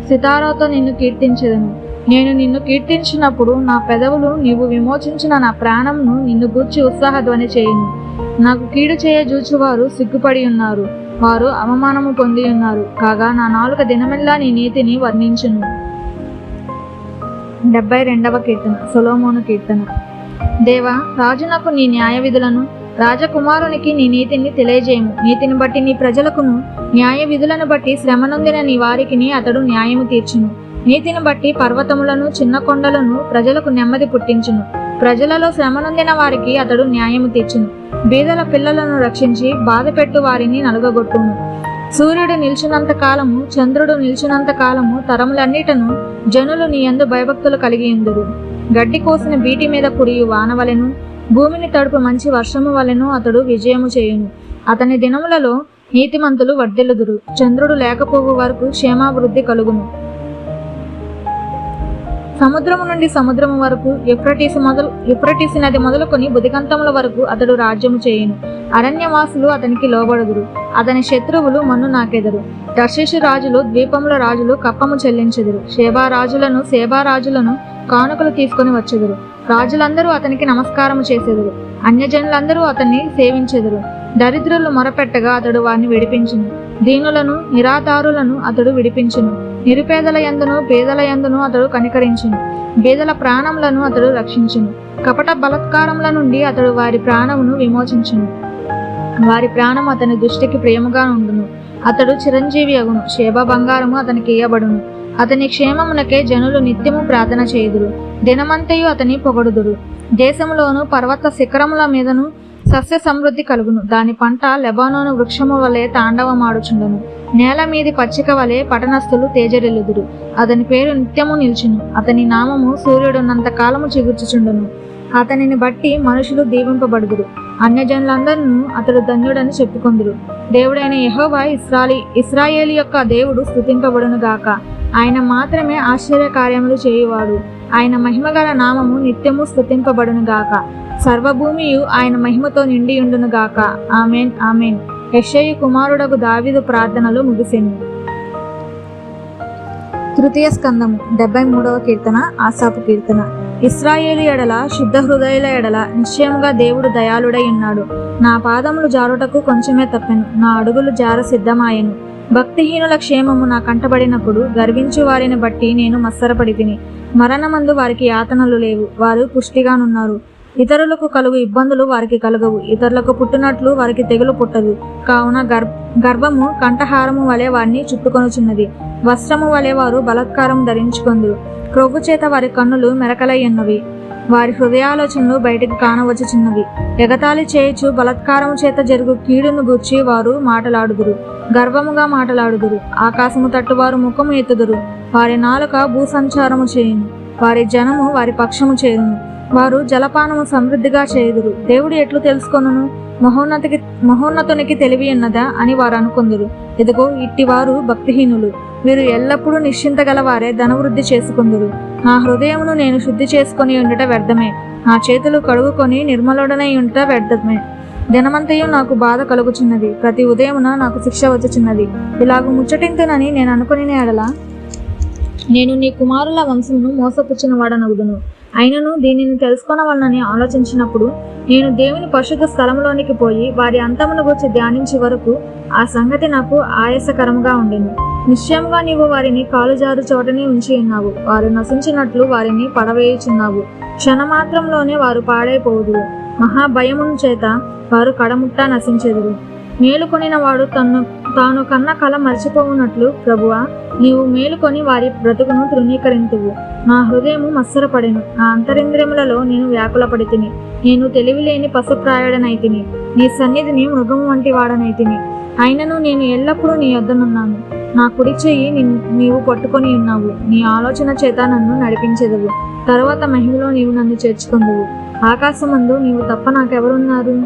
సితారాతో నిన్ను కీర్తించెదను. నేను నిన్ను కీర్తించినప్పుడు నా పెదవులు నీవు విమోచించిన నా ప్రాణంను నిన్ను గూర్చి ఉత్సాహధ్వని చేయును. నాకు కీడు చేయ జూచువారు సిగ్గుపడి ఉన్నారు. వారు అవమానము పొంది ఉన్నారు. కాగా నా నాలుక దినమెల్లా నీ నీతిని వర్ణించును. 72వ కీర్తన, సొలొమోను కీర్తన. దేవా, రాజునకు నీ న్యాయ విధులను, రాజకుమారునికి నీ నీతిని తెలియజేయము. నీతిని బట్టి నీ ప్రజలకును, న్యాయ విధులను బట్టి శ్రమనొందిన నీ వారికి అతడు న్యాయము తీర్చును. నీతిని బట్టి పర్వతములను, చిన్న కొండలను ప్రజలకు నెమ్మది పుట్టించును. ప్రజలలో శ్రమనొందిన వారికి అతడు న్యాయము తీర్చును. బీదల పిల్లలను రక్షించి బాధపెట్టు వారిని నలుగగొట్టును. సూర్యుడు నిలిచినంత కాలము, చంద్రుడు నిలిచినంత కాలము తరములన్నిటను జనులు నీ యందు భయభక్తులు కలిగి ఉందురు. గడ్డి కోసిన బీటి మీద కురియు వానవలెను, భూమిని తడుపు మంచి వర్షము వలెను అతడు విజయము చేయును. అతని దినములలో నీతిమంతులు వర్ధిల్లుదురు. చంద్రుడు లేకపోవు వరకు క్షేమాభివృద్ధి కలుగును. సముద్రము నుండి సముద్రము వరకు, యూఫ్రటీసు నది మొదలుకొని బుదిగంతముల వరకు అతడు రాజ్యము చేయును. అరణ్యవాసులు అతనికి లోబడుదురు. అతని శత్రువులు మన్ను నాకెదరు. తర్షీషు రాజులు, ద్వీపముల రాజులు కప్పము చెల్లించెదరు. సేబా రాజులను కానుకలు తీసుకొని వచ్చెదరు. రాజులందరూ అతనికి నమస్కారము చేసెదరు. అన్యజనులందరూ అతన్ని సేవించెదరు. దరిద్రులు మొరపెట్టగా అతడు వారిని విడిపించును. దీనులను, నిరాధారులను అతడు విడిపించును. నిరుపేదల యందును పేదల యందును అతడు కనికరించును. బీదల ప్రాణములను అతడు రక్షించును. కపట బలత్కారముల నుండి అతడు వారి ప్రాణమును విమోచించును. వారి ప్రాణము అతని దృష్టికి ప్రియముగా ఉండును. అతడు చిరంజీవి అగును. శేబ బంగారము అతనికి ఇయ్యబడును. అతని క్షేమమునకే జనులు నిత్యము ప్రార్థన చేయుదురు. దినమంతయు అతని పొగడుదురు. దేశములోను పర్వత శిఖరముల మీదను సస్య సమృద్ధి కలుగును. దాని పంట లెబానోను వృక్షము వలె తాండవమాడుచుండును. నేల మీది పచ్చిక వలె పట్టణస్థులు తేజరిల్లుదురు. అతని పేరు నిత్యము నిల్చును. అతని నామము సూర్యుడున్నంత కాలము చిగుర్చుచుండును. అతనిని బట్టి మనుషులు దీవింపబడుదురు. అన్యజనులందరూ అతడు ధన్యుడని చెప్పుకొందురు. దేవుడైన యెహోవా ఇశ్రాయేలు యొక్క దేవుడు స్తుతింపబడును గాక. ఆయన మాత్రమే ఆశ్చర్య కార్యములు చేయువాడు. ఆయన మహిమగల నామము నిత్యము స్తుతింపబడును గాక. సర్వభూమియు ఆయన మహిమతో నిండియుండును గాక. ఆమేన్, ఆమేన్. యెషయి కుమారుడగు దావీదు ప్రార్థనలు ముగిసెను. తృతీయ స్కందము, 73వ కీర్తన, ఆసాపు కీర్తన. ఇశ్రాయేలు ఎడల శుద్ధ హృదయుల ఎడల నిశ్చయముగా దేవుడు దయాళుడై ఉన్నాడు. నా పాదములు జారుటకు కొంచెమే తప్పెను, నా అడుగులు జార సిద్ధమాయెను. భక్తిహీనుల క్షేమము నా కంటబడినప్పుడు గర్వించు వారిని బట్టి నేను మత్సరపడి తిని. మరణమందు వారికి యాతనలు లేవు, వారు పుష్టిగానున్నారు. ఇతరులకు కలుగు ఇబ్బందులు వారికి కలుగవు, ఇతరులకు పుట్టినట్లు వారికి తెగులు పుట్టదు. కావున గర్భము కంఠహారము వలె వారిని చుట్టుకొనుచున్నది, వస్త్రము వలె వారు బలత్కారం ధరించుకొందురు. క్రొవ్వు చేత వారి కన్నులు మెరకలయ్యున్నవి, వారి హృదయాలోచనలు బయటికి కానవచ్చుచున్నవి. ఎగతాళి చేయుచు బలత్కారము చేత జరుగు కీడును గూర్చి వారు మాటలాడుదురు, గర్వముగా మాటలాడుదురు. ఆకాశము తట్టు వారు ముఖము ఎత్తుదురు, వారి నాలుక భూసంచారము చేయును, వారి జనము వారి పక్షము చేరును. వారు జలపానము సమృద్ధిగా చేయుదురు. దేవుడు ఎట్లు తెలుసుకొనును? మహోన్నతునికి తెలివి ఉన్నదా అని వారు అనుకుందురు. ఇదిగో ఇట్టివారు భక్తిహీనులు, వీరు ఎల్లప్పుడూ నిశ్చింతగల వారే ధనవృద్ధి చేసుకుందురు. నా హృదయమును నేను శుద్ధి చేసుకొని ఉండుట వ్యర్థమే, నా చేతులు కడుగుకొని నిర్మలుడనై ఉండుట వ్యర్థమే. దినమంతయు నాకు బాధ కలుగుచున్నది, ప్రతి ఉదయమున నాకు శిక్ష వచ్చుచున్నది. ఇలాగూ ముచ్చటింతునని నేను అనుకుని ఎడల నేను నీ కుమారుల వంశమును మోసపుచ్చిన వాడనగుదును. అయినను దీనిని తెలుసుకొనవలనని ఆలోచించినప్పుడు నేను దేవుని పరిశుద్ధ స్థలంలోనికి పోయి వారి అంతమును గురించి ధ్యానించే వరకు ఆ సంగతి నాకు ఆయాసకరముగా ఉండెను. నిశ్చయముగా నీవు వారిని కాలుజారు చోటనే ఉంచి ఉన్నావు, వారు నశించినట్లు వారిని పడవేయుచున్నావు. క్షణమాత్రంలోనే వారు పాడైపోదురు, మహాభయమును చేత వారు కడముట్టా నశించెదరు. మేలుకొనిన వాడు తాను కన్న కల మర్చిపోవునట్లు ప్రభువా, నీవు మేలుకొని వారి బ్రతుకును తృణీకరింతువు. నా హృదయము మత్సరపడెను, నా అంతరింద్రియములలో నేను వ్యాకులపడి తిని. నేను తెలివిలేని పశుప్రాయుడనైతిని, నీ సన్నిధిని మృగము వంటి వాడనైతిని. అయినను నేను ఎల్లప్పుడూ నీ యొద్దనున్నాను, నా కుడి చెయ్యి నీవు పట్టుకొని ఉన్నావు. నీ ఆలోచన చేత నన్ను నడిపించెదవు, తరువాత మహిమలో నీవు నన్ను చేర్చుకొందువు. ఆకాశమందు నీవు తప్ప నాకెవరున్నారు?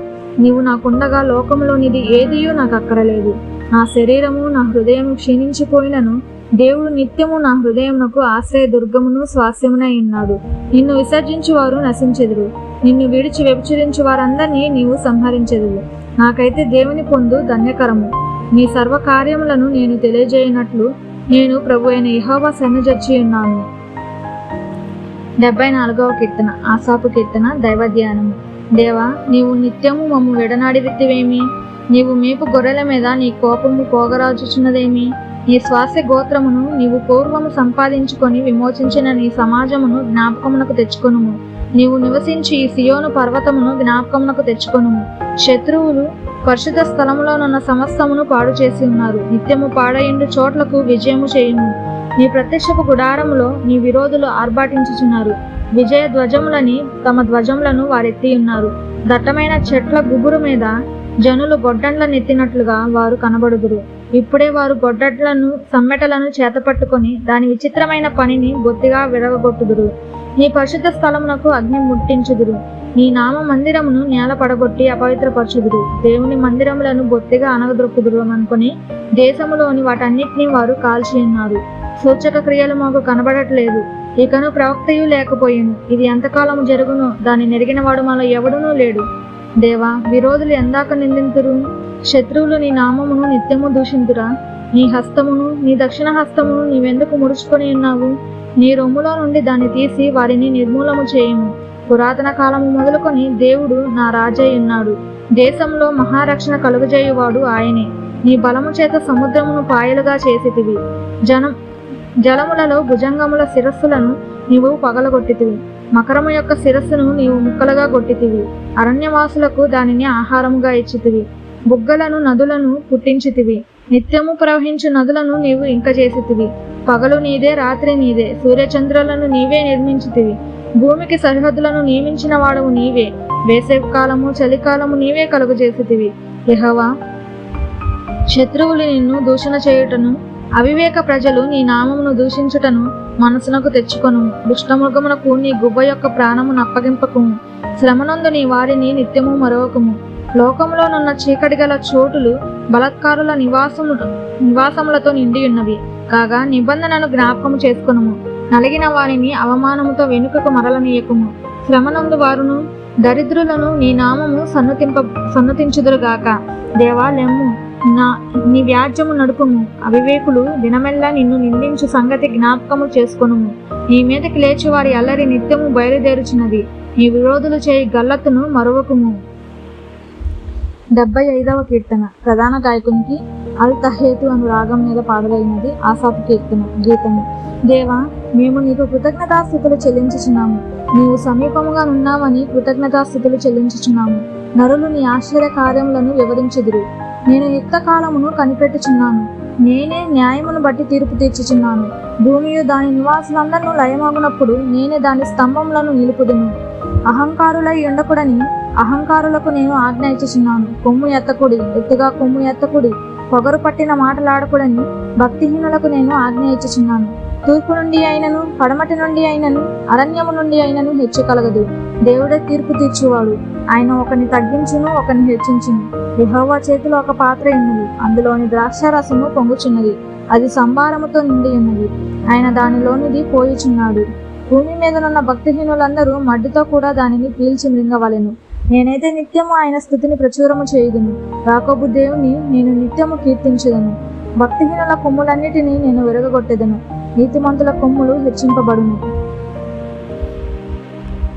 నీవు నాకుండగా లోకంలోనిది ఏదియూ నాకు అక్కరలేదు. నా శరీరము నా హృదయము క్షీణించిపోయినను దేవుడు నిత్యము నా హృదయమునకు ఆశ్రయ దుర్గమును స్వాస్యమునై ఉన్నాడు. నిన్ను విసర్జించు వారు నశించెదరు, నిన్ను విడిచి వ్యభిచరించు వారందరినీ నీవు సంహరించెదవు. నాకైతే దేవుని పొందు ధన్యకరము. నీ సర్వకార్యములను నేను తెలియజేయనట్లు నేను ప్రభు అయిన యెహోవా సన్నిధి ఉన్నాను. 74వ కీర్తన, ఆసాపు కీర్తన, దైవ ధ్యానము. దేవా, నీవు నిత్యము మమ్ము విడనాడితివేమి? నీవు మేపు గొర్రెల మీద నీ కోపము పోగరాజుచున్నదేమి? నీ స్వాస్య గోత్రమును నీవు పూర్వము సంపాదించుకొని విమోచించిన నీ సమాజమును జ్ఞాపకమునకు తెచ్చుకొనుము. నీవు నివసించి ఈ సియోను పర్వతమును జ్ఞాపకమునకు తెచ్చుకొనుము. శత్రువులు పరిశుద్ధ స్థలములోనున్న సమస్తమును పాడు చేసి ఉన్నారు, నిత్యము పాడయిండు చోట్లకు విజయము చేయుము. నీ ప్రత్యక్షపు గుడారములో నీ విరోధులు ఆర్భాటించుచున్నారు, విజయ ధ్వజములని తమ ధ్వజములను వారెత్తి ఉన్నారు. దట్టమైన చెట్ల గుబురు మీద జనులు గొడ్డండ్ల నెత్తినట్లుగా వారు కనబడుదురు. ఇప్పుడే వారు గొడ్డట్లను సమ్మెటలను చేతపట్టుకొని దాని విచిత్రమైన పనిని బొత్తిగా విరగొట్టుదురు. నీ పరిశుద్ధ స్థలమునకు అగ్ని ముట్టించుదురు. నీ నామ మందిరమును నేల పడగొట్టి అపవిత్రపరచుదురు. దేవుని మందిరములను బొత్తిగా అనగదొక్కుదురు అనుకుని దేశములోని వాటన్నిటినీ వారు కాల్చి ఉన్నారు. సూచక క్రియలు మాకు కనబడట్లేదు, ఇకను ప్రవక్తయు లేకపోయాను. ఇది ఎంతకాలము జరుగునో దాన్ని నెరిగిన వాడు మనలో ఎవడునూ లేడు. దేవా, విరోధులు ఎందాక నిందింతురు? శత్రువులు నీ నామమును నిత్యము దూషింతురా? నీ హస్తమును నీ దక్షిణ హస్తమును నీవెందుకు ముడుచుకొని ఉన్నావు? నీ రొమ్ములో నుండి దాన్ని తీసి వారిని నిర్మూలము చేయము. పురాతన కాలము మొదలుకొని దేవుడు నా రాజై ఉన్నాడు. దేశంలో మహారక్షణ కలుగజేయువాడు ఆయనే. నీ బలము చేత సముద్రమును పాయలుగా చేసితివి, జలములలో భుజంగముల శిరస్సులను నీవు పగలగొట్టితివి. మకరము యొక్క శిరస్సును నీవు ముక్కలుగా కొట్టితివి. అరణ్యవాసులకు దానిని ఆహారముగా ఇచ్చితివి. బుగ్గలను నదులను పుట్టించితివి. నిత్యము ప్రవహించు నదులను నీవు ఇంక చేసితివి. పగలు నీదే, రాత్రి నీదే. సూర్యచంద్రులను నీవే నిర్మించితివి. భూమికి సరిహద్దులను నియమించిన వాడవు నీవే. వేసవి కాలము చలికాలము నీవే కలుగజేసితివి. యెహోవా, శత్రువులు నిన్ను దూషణ చేయుటను అవివేక ప్రజలు నీ నామమును దూషించుటను మనసునకు తెచ్చుకొను. దుష్టమృగమునకు నీ గుబ్బ యొక్క ప్రాణమును అప్పగింపకుము. శ్రమనందు నీ వారిని నిత్యము మరొకము. లోకములోనున్న చీకటి గల చోటులు బలత్కారుల నివాసములతో నిండి ఉన్నవి కాగా నిబంధనను జ్ఞాపకము చేసుకొనుము. నలిగిన వారిని అవమానముతో వెనుకకు మరలనీయకుము. శ్రమనందు వారును దరిద్రులను నీ నామము సన్నతించుదురుగాక. దేవా, లెమ్ము, నీ వ్యాజ్యము నడుపుము. అవివేకులు దినమెల్లా నిన్ను నిందించు సంగతి జ్ఞాపకము చేసుకొనుము. నీ మీదకి లేచి వారి అల్లరి నిత్యము బయలుదేరుచున్నది. నీ విరోధులు చేయి గల్లత్తును మరువకుము. 75వ కీర్తన. ప్రధాన గాయకునికి అల్ తహేతు అను రాగం మీద పాడదగినది. ఆసాపు కీర్తన. గీతము. దేవా, మేము నీకు కృతజ్ఞతాస్థుతులు చెల్లించుచున్నాము. నీవు సమీపముగా నున్నావని కృతజ్ఞతాస్థుతులు చెల్లించుచున్నాము. నరులు నీ ఆశ్చర్య కార్యములను వివరించుదురు. నేను యుక్త కాలమును కనిపెట్టుచున్నాను. నేనే న్యాయమును బట్టి తీర్పు తీర్చుచున్నాను. భూమియు దాని నివాసులందరూ లయమగునప్పుడు నేనే దాని స్తంభములను నిలుపుదును. అహంకారులై ఉండకూడని అహంకారులకు నేను ఆజ్ఞ ఇచ్చుచున్నాను. కొమ్ము ఎత్తకుడి, ఎత్తుగా కొమ్ము ఎత్తకుడి. పొగరు పట్టిన మాటలాడకూడని భక్తిహీనులకు నేను ఆజ్ఞ ఇచ్చుచున్నాను. తూర్పు నుండి అయినను, పడమటి నుండి అయినను, అరణ్యము నుండి అయినను హెచ్చు కలగదు. దేవుడే తీర్పు తీర్చువాడు. ఆయన ఒకని తగ్గించును, ఒకని హెచ్చించును. యెహోవా చేతిలో ఒక పాత్ర ఉన్నది, అందులోని ద్రాక్షారసము పొంగుచున్నది. అది సంభారముతో నిండి ఉన్నది. ఆయన దానిలోనిది పోయుచున్నాడు. భూమి మీదనున్న భక్తిహీనులందరూ మడ్డితో కూడా దానిని పీల్చి మృంగవలెను. నేనైతే నిత్యము ఆయన స్తుతిని ప్రచురము చేయుదును. యాకోబు దేవుని నేను నిత్యము కీర్తించుదను. భక్తిహీనుల కొమ్ములన్నిటినీ నేను విరగగొట్టెదను. నీతిమంతుల కొమ్ములు హెచ్చింపబడును.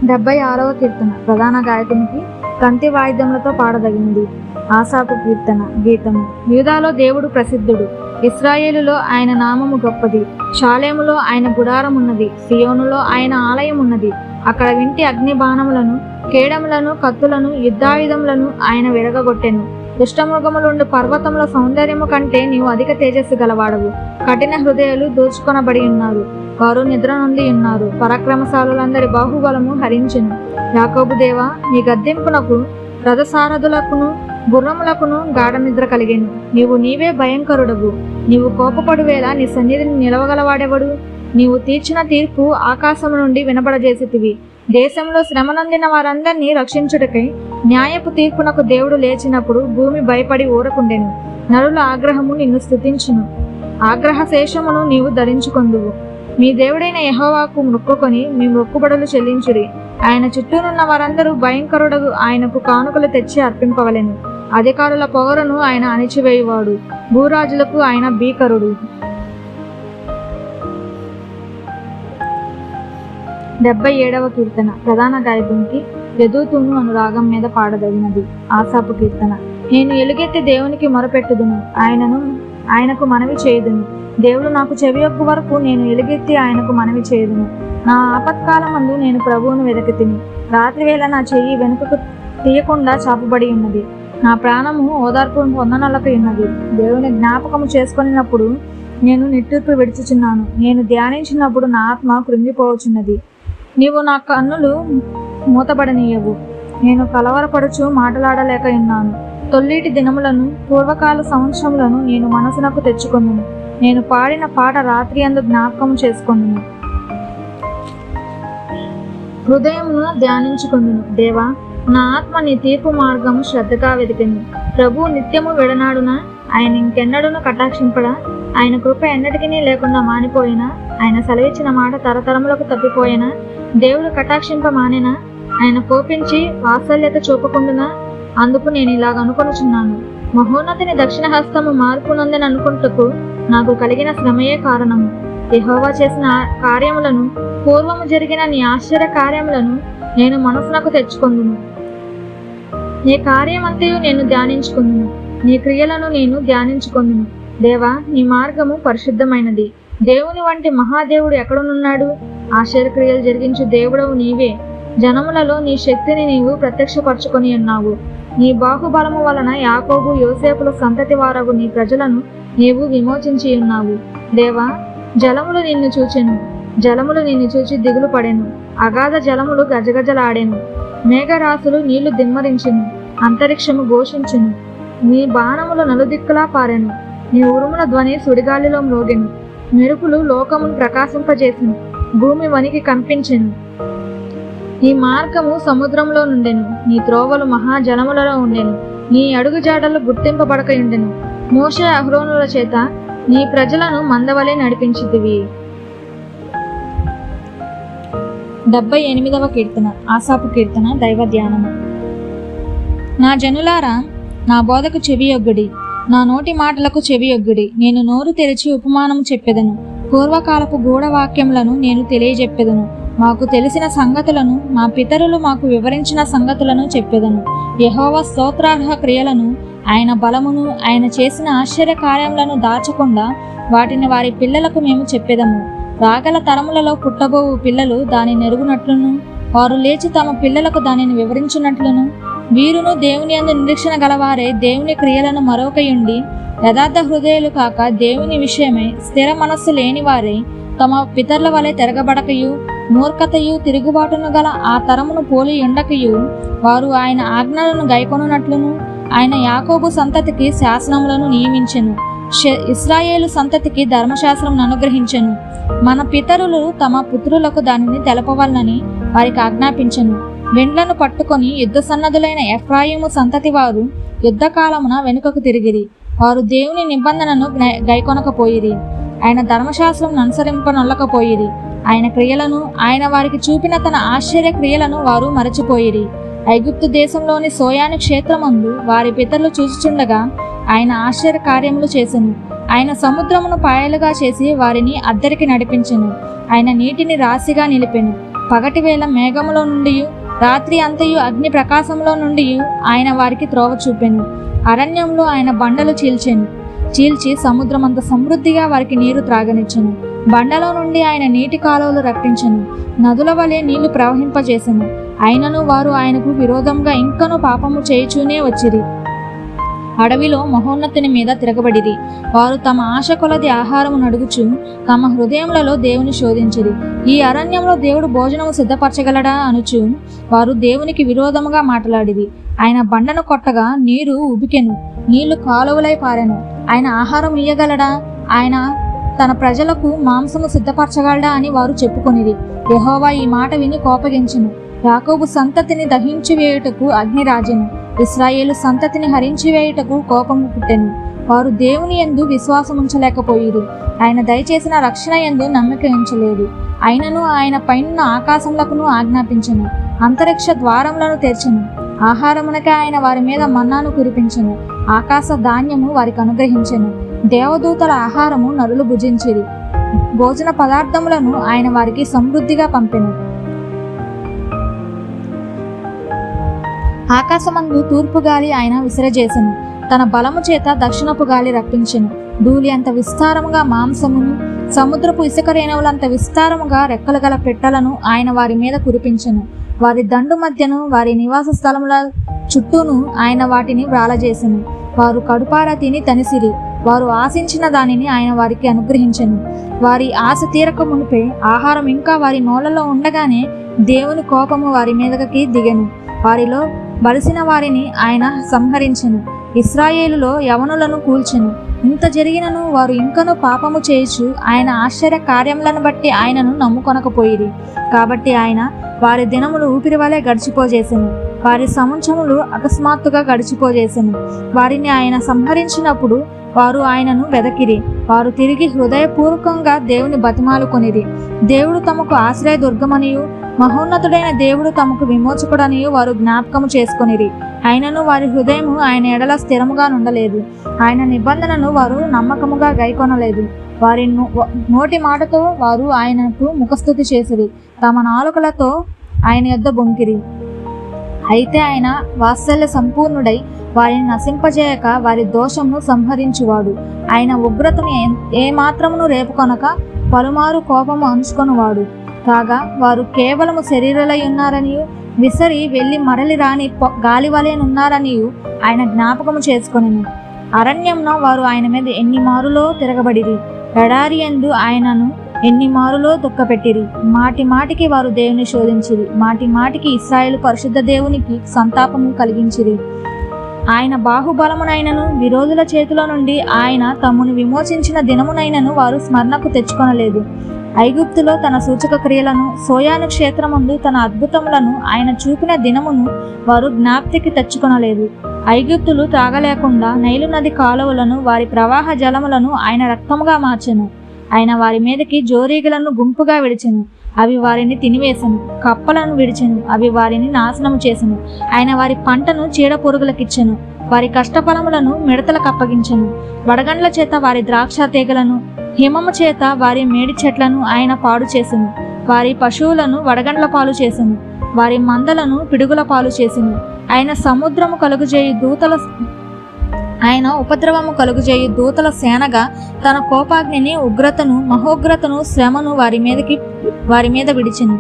76వ కీర్తన. ప్రధాన గాయకునికి కంతి వాయిద్యములతో పాడదగినది. ఆసాపు కీర్తన. గీతము. యూదాలో దేవుడు ప్రసిద్ధుడు. ఇశ్రాయేలులో ఆయన నామము గొప్పది. షాలేములో ఆయన గుడారం ఉన్నది. సియోనులో ఆయన ఆలయం ఉన్నది. అక్కడ వింటి అగ్ని బాణములను, కేడములను, కత్తులను, యుద్ధాయుధములను ఆయన విరగగొట్టెను. దుష్టమృగములుండు పర్వతముల సౌందర్యము కంటే నీవు అధిక తేజస్సు గలవాడవు. కఠిన హృదయాలు దోచుకొనబడి ఉన్నారు. వారు నిద్ర నొంది ఉన్నారు. పరాక్రమశాలులందరి బాహుబలము హరించెను. యాకోబు దేవా, నీ గద్దెంపునకు రథసారథులకును గుర్రములకును గాఢ నిద్ర కలిగెను. నీవే భయంకరుడవు. నీవు కోపపడు వేళ నీ సన్నిధిని నిలవగలవాడెవడు? నీవు తీర్చిన తీర్పు ఆకాశము నుండి వినబడజేసితివి. దేశంలో శ్రమనందిన వారందరినీ రక్షించుటకై న్యాయపు తీర్పునకు దేవుడు లేచినప్పుడు భూమి భయపడి ఊరకుండెను. నరుల ఆగ్రహము నిన్ను స్తుతించును. ఆగ్రహ శేషమును నీవు ధరించుకొందువు. మీ దేవుడైన యెహోవాకు మొక్కుకొని మీ మొక్కుబడులు చెల్లించుడి. ఆయన చుట్టూనున్న వారందరూ భయంకరుడగు ఆయనకు కానుకలు తెచ్చి అర్పింపవలెను. అధికారుల పొగరును ఆయన అణిచివేయువాడు. భూరాజులకు ఆయన భీకరుడు. 77వ కీర్తన. ప్రధాన గాయకునికి యదూతూను అను రాగం మీద పాడదగినది. ఆసాపు కీర్తన. నేను ఎలుగెత్తి దేవునికి మొరపెట్టుదును, ఆయనకు మనవి చేయుదును. దేవుడు నాకు చెవియొక్కు వరకు నేను ఎలుగెత్తి ఆయనకు మనవి చేయుదును. నా ఆపత్కాలమందు నేను ప్రభువును వెదకితిని. రాత్రి వేళ నా చెయ్యి వెనుకకు తీయకుండా చాపబడి ఉన్నది. నా ప్రాణము ఓదార్పు పొందనలకై ఉన్నది. దేవుని జ్ఞాపకము చేసుకొనినప్పుడు నేను నిట్టూర్పు విడుచుచున్నాను. నేను ధ్యానించినప్పుడు నా ఆత్మ కృంగిపోవచున్నది. నీవు నా కన్నులు మూతబడనీయవు. నేను కలవరపడుచు మాటలాడలేక ఉన్నాను. తొల్లిటి దినములను, పూర్వకాల సంవత్సరములను నేను మనసునకు తెచ్చుకొందును. నేను పాడిన పాట రాత్రి అందు జ్ఞాపకము చేసుకొందును. హృదయమును ధ్యానించుకొందును. దేవా, నా ఆత్మ నీ తీర్పు మార్గము శ్రద్ధగా వెతికింది. ప్రభువు నిత్యము విడనాడునా? ఆయన ఇంకెన్నడూను కటాక్షింపడా? ఆయన కృప ఎన్నటికీ లేకుండా మానిపోయినా? ఆయన సెలవిచ్చిన మాట తరతరములకు తప్పిపోయినా? దేవుడు కటాక్షింప మానేనా? ఆయన కోపించి వాత్సల్యత చూపకుండునా? అందుకు నేను ఇలాగ అనుకొనుచున్నాను. మహోన్నతిని దక్షిణ హస్తము మార్పు నొందని అనుకుంటకు నాకు కలిగిన శ్రమయే కారణము. యెహోవా చేసిన కార్యములను, పూర్వము జరిగిన నీ ఆశ్చర్య కార్యములను నేను మనసునకు తెచ్చుకొందును. నీ కార్యమంతయు నేను ధ్యానించుకొందును. నీ క్రియలను నేను ధ్యానించుకొందును. దేవా, నీ మార్గము పరిశుద్ధమైనది. దేవుని వంటి మహాదేవుడు ఎక్కడునున్నాడు? ఆశ్చర్యక్రియలు జరిగించు దేవుడవు నీవే. జనములలో నీ శక్తిని నీవు ప్రత్యక్షపరచుకొని ఉన్నావు. నీ బాహుబలము వలన యాకోబు, యోసేపుల సంతతి వారగు నీ ప్రజలను నీవు విమోచించి ఉన్నావు. దేవా, జలములు నిన్ను చూచెను. జలములు నిన్ను చూచి దిగులు పడెను. అగాధ జలములు గజగజలాడెను. మేఘరాశులు నీళ్లు దిమ్మరించెను. అంతరిక్షము ఘోషించెను. నీ బాణములు నలుదిక్కులా పారెను. నీ ఉరుముల ధ్వని సుడిగాలిలో మ్రోగెను. మెరుపులు లోకమును ప్రకాశింపజేసెను. భూమి వణికి కంపించెను. నీ మార్గము సముద్రంలో నుండెను. నీ త్రోవలు మహాజలములలో ఉండెను. నీ అడుగుజాడలు గుర్తింపబడకయుండెను. మోషే, అహరోనుల చేత నీ ప్రజలను మందవలే నడిపించితివి. 78వ కీర్తన. ఆసాపు కీర్తన. దైవ ధ్యానము. నా జనులారా, నా బోధకు చెవియొగ్గుడి, నా నోటి మాటలకు చెవియొగ్గుడి. నేను నోరు తెరిచి ఉపమానము చెప్పెదను. పూర్వకాలపు గూఢవాక్యములను నేను తెలియజెప్పెదను. మాకు తెలిసిన సంగతులను, మా పితరులు మాకు వివరించిన సంగతులను చెప్పెదను. యెహోవా స్తోత్రార్హ క్రియలను, ఆయన బలమును, ఆయన చేసిన ఆశ్చర్య కార్యములను దాచకుండా వాటిని వారి పిల్లలకు మేము చెప్పెదము. రాగల తరములలో పుట్టబోవు పిల్లలు దాని నెరుగునట్లును, వారు లేచి తమ పిల్లలకు దానిని వివరించినట్లును, వీరును దేవుని యందు నిరీక్షణ గలవారే దేవుని క్రియలను మరొకయుండి యథార్థ హృదయులు కాక దేవుని విషయమై స్థిర మనస్సు లేని వారే తమ పితరుల వలె తిరగబడకయు మూర్ఖతయు తిరుగుబాటును గల ఆ తరమును పోలి ఉండకయు వారు ఆయన ఆజ్ఞలను గైకొనున్నట్లును ఆయన యాకోబు సంతతికి శాసనములను నియమించెను, ఇశ్రాయేలు సంతతికి ధర్మశాస్త్రం అనుగ్రహించెను. మన పితరులు తమ పుత్రులకు దానిని తెలపవలనని వారికి ఆజ్ఞాపించెను. వెండ్లను పట్టుకొని యుద్ధ సన్నద్ధులైన ఎఫ్రాయిము సంతతి వారు యుద్ధకాలమున వెనుకకు తిరిగిరి. వారు దేవుని నిబంధనను గైకొనకపోయిరి, ఆయన ధర్మశాస్త్రం అనుసరింపనొల్లకపోయిరి. ఆయన క్రియలను, ఆయన వారికి చూపిన తన ఆశ్చర్య క్రియలను వారు మరచిపోయిరి. ఐగుప్తు దేశంలోని సోయాను క్షేత్రమందు వారి పితరులు చూచుచుండగా ఆయన ఆశ్చర్య కార్యములు చేసెను. ఆయన సముద్రమును పాయలుగా చేసి వారిని అద్దరికి నడిపించెను. ఆయన నీటిని రాశిగా నిలిపెను. పగటి వేళ మేఘములో నుండి, రాత్రి అంతయు అగ్ని ప్రకాశంలో నుండి ఆయన వారికి త్రోవ చూపెను. అరణ్యంలో ఆయన బండలు చీల్చి సముద్రమంత సమృద్ధిగా వారికి నీరు త్రాగనిచ్చెను. బండలో నుండి ఆయన నీటి కాలువలు రప్పించెను, నదుల వలె నీళ్లు ప్రవహింపజేసెను. అయినను వారు ఆయనకు విరోధంగా ఇంకనూ పాపము చేయుచూనే వచ్చిరి. అడవిలో మహోన్నతుని మీద తిరగబడిరి. వారు తమ ఆశ కొలది ఆహారము నడుగుచు తమ హృదయములలో దేవుని శోధించిరి. ఈ అరణ్యంలో దేవుడు భోజనము సిద్ధపరచగలడా అనుచు వారు దేవునికి విరోధముగా మాట్లాడిరి. ఆయన బండను కొట్టగా నీరు ఉబికెను, నీళ్లు కాలువలై పారెను. ఆయన ఆహారం ఇయ్యగలడా? ఆయన తన ప్రజలకు మాంసము సిద్ధపరచగలడా అని వారు చెప్పుకొనిరి. యెహోవా ఈ మాట విని కోపగించెను. యాకోబు సంతతిని దహించి వేయుటకు అగ్ని రాజెను, ఇశ్రాయేలు సంతతిని హరించి వేయుటకు కోపము పుట్టెను. వారు దేవుని యందు విశ్వాసముంచలేకపోయిరు, ఆయన దయచేసిన రక్షణ యందు నమ్మిక ఉంచలేదు. అయినను ఆయన పైన ఆకాశములకును ఆజ్ఞాపించెను, అంతరిక్ష ద్వారములను తెరిచెను. ఆహారమునకే ఆయన వారి మీద మన్నాను కురిపించెను, ఆకాశ ధాన్యము వారికి అనుగ్రహించెను. దేవదూతల ఆహారము నరులు భుజించిరి, భోజన పదార్థములను ఆయన వారికి సమృద్ధిగా పంపెను. ఆకాశమందు తూర్పు గాలి ఆయన విసిరజేసెను, తన బలము చేత దక్షిణపు గాలి రప్పించెను. ధూళి అంత విస్తారముగా మాంసమును, సముద్రపు ఇసుక రేణువులంత విస్తారముగా రెక్కలు గల పెట్టలను ఆయన వారి మీద కురిపించెను. వారి దండు మధ్యను, వారి నివాస స్థలముల చుట్టూను ఆయన వాటిని వ్రాలజేసెను. వారు కడుపారా తిని తనిసిరి, వారు ఆశించిన దానిని ఆయన వారికి అనుగ్రహించెను. వారి ఆశ తీరక మునిపే ఆహారం ఇంకా వారి నోళ్లలో ఉండగానే దేవుని కోపము వారి మీదకి దిగెను. వారిలో బలిసిన వారిని ఆయన సంహరించెను, ఇశ్రాయేలులో యవనులను కూల్చెను. ఇంత జరిగినను వారు ఇంకనూ పాపము చేయుచు ఆయన ఆశ్చర్య కార్యములను బట్టి ఆయనను నమ్ముకొనకపోయిరి. కాబట్టి ఆయన వారి దినములు ఊపిరి వలె గడిచిపోజేసెను, వారి సంవత్సరములు అకస్మాత్తుగా గడిచిపోజేసెను. వారిని ఆయన సంహరించినప్పుడు వారు ఆయనను వెదకిరి. వారు తిరిగి హృదయపూర్వకంగా దేవుని బతిమాలుకొనిరి. దేవుడు తమకు ఆశ్రయ దుర్గమనియు, మహోన్నతుడైన దేవుడు తమకు విమోచకుడనియు వారు జ్ఞాపకము చేసుకొనిరి. అయినను వారి హృదయము ఆయన ఎడల స్థిరముగా నుండలేదు, ఆయన నిబంధనను వారు నమ్మకముగా గైకొనలేదు. వారి నోటి మాటతో వారు ఆయనకు ముఖస్తుతి చేసిరి, తమ నాలుకలతో ఆయన యొద్ద బొంకిరి. అయితే ఆయన వాత్సల్య సంపూర్ణుడై వారిని నశింపజేయక వారి దోషమును సంహరించువాడు. ఆయన ఉగ్రతను ఏమాత్రమును రేపుకొనక పలుమారు కోపము అంచుకొనువాడు. కాగా వారు కేవలము శరీరులై ఉన్నారనియు, విసరి వెళ్ళి మరలి రాని గాలి వలెనున్నారనియు ఆయన జ్ఞాపకము చేసుకొనెను. అరణ్యంలో వారు ఆయన మీద ఎన్ని మారులో తిరగబడిరి, ఎడారి యందు ఆయనను ఎన్ని మారులో దుఃఖపెట్టిరి. మాటి మాటికి వారు దేవుని శోధించిరి, మాటి మాటికి ఇశ్రాయేలు పరిశుద్ధ దేవునికి సంతాపము కలిగించిరి. ఆయన బాహుబలమునైనను, విరోధుల చేతిలో నుండి ఆయన తమ్మును విమోచించిన దినమునైనను వారు స్మరణకు తెచ్చుకొనలేదు. ఐగుప్తులో తన సూచక క్రియలను, సోయాను క్షేత్రమందు తన అద్భుతములను ఆయన చూపిన దినమును వారు జ్ఞాప్తికి తెచ్చుకొనలేదు. ఐగుప్తులు త్రాగలేకుండా నైలు నది కాలువలను, వారి ప్రవాహ జలములను ఆయన రక్తముగా మార్చెను. ఆయన వారి మీదకి జోరీగలను గుంపుగా విడిచెను, అవి వారిని తినివేసెను. కప్పలను విడిచెను, అవి వారిని నాశనము చేసెను. ఆయన వారి పంటను చీడ పురుగులకిచ్చెను, వారి కష్టఫలములను మిడతలకు అప్పగించెను. వడగండ్ల చేత వారి ద్రాక్ష తీగలను, హిమము చేత వారి మేడి చెట్లను ఆయన పాడు చేసెను. వారి పశువులను వడగండ్ల పాలు చేసెను. వారి మందలను పిడుగుల పాలు చేసెను. ఆయన ఉపద్రవము కలుగుజేయు దూతల సేనగా తన కోపాగ్నిని, ఉగ్రతను, మహోగ్రతను, శ్రమను వారి మీద విడిచెను.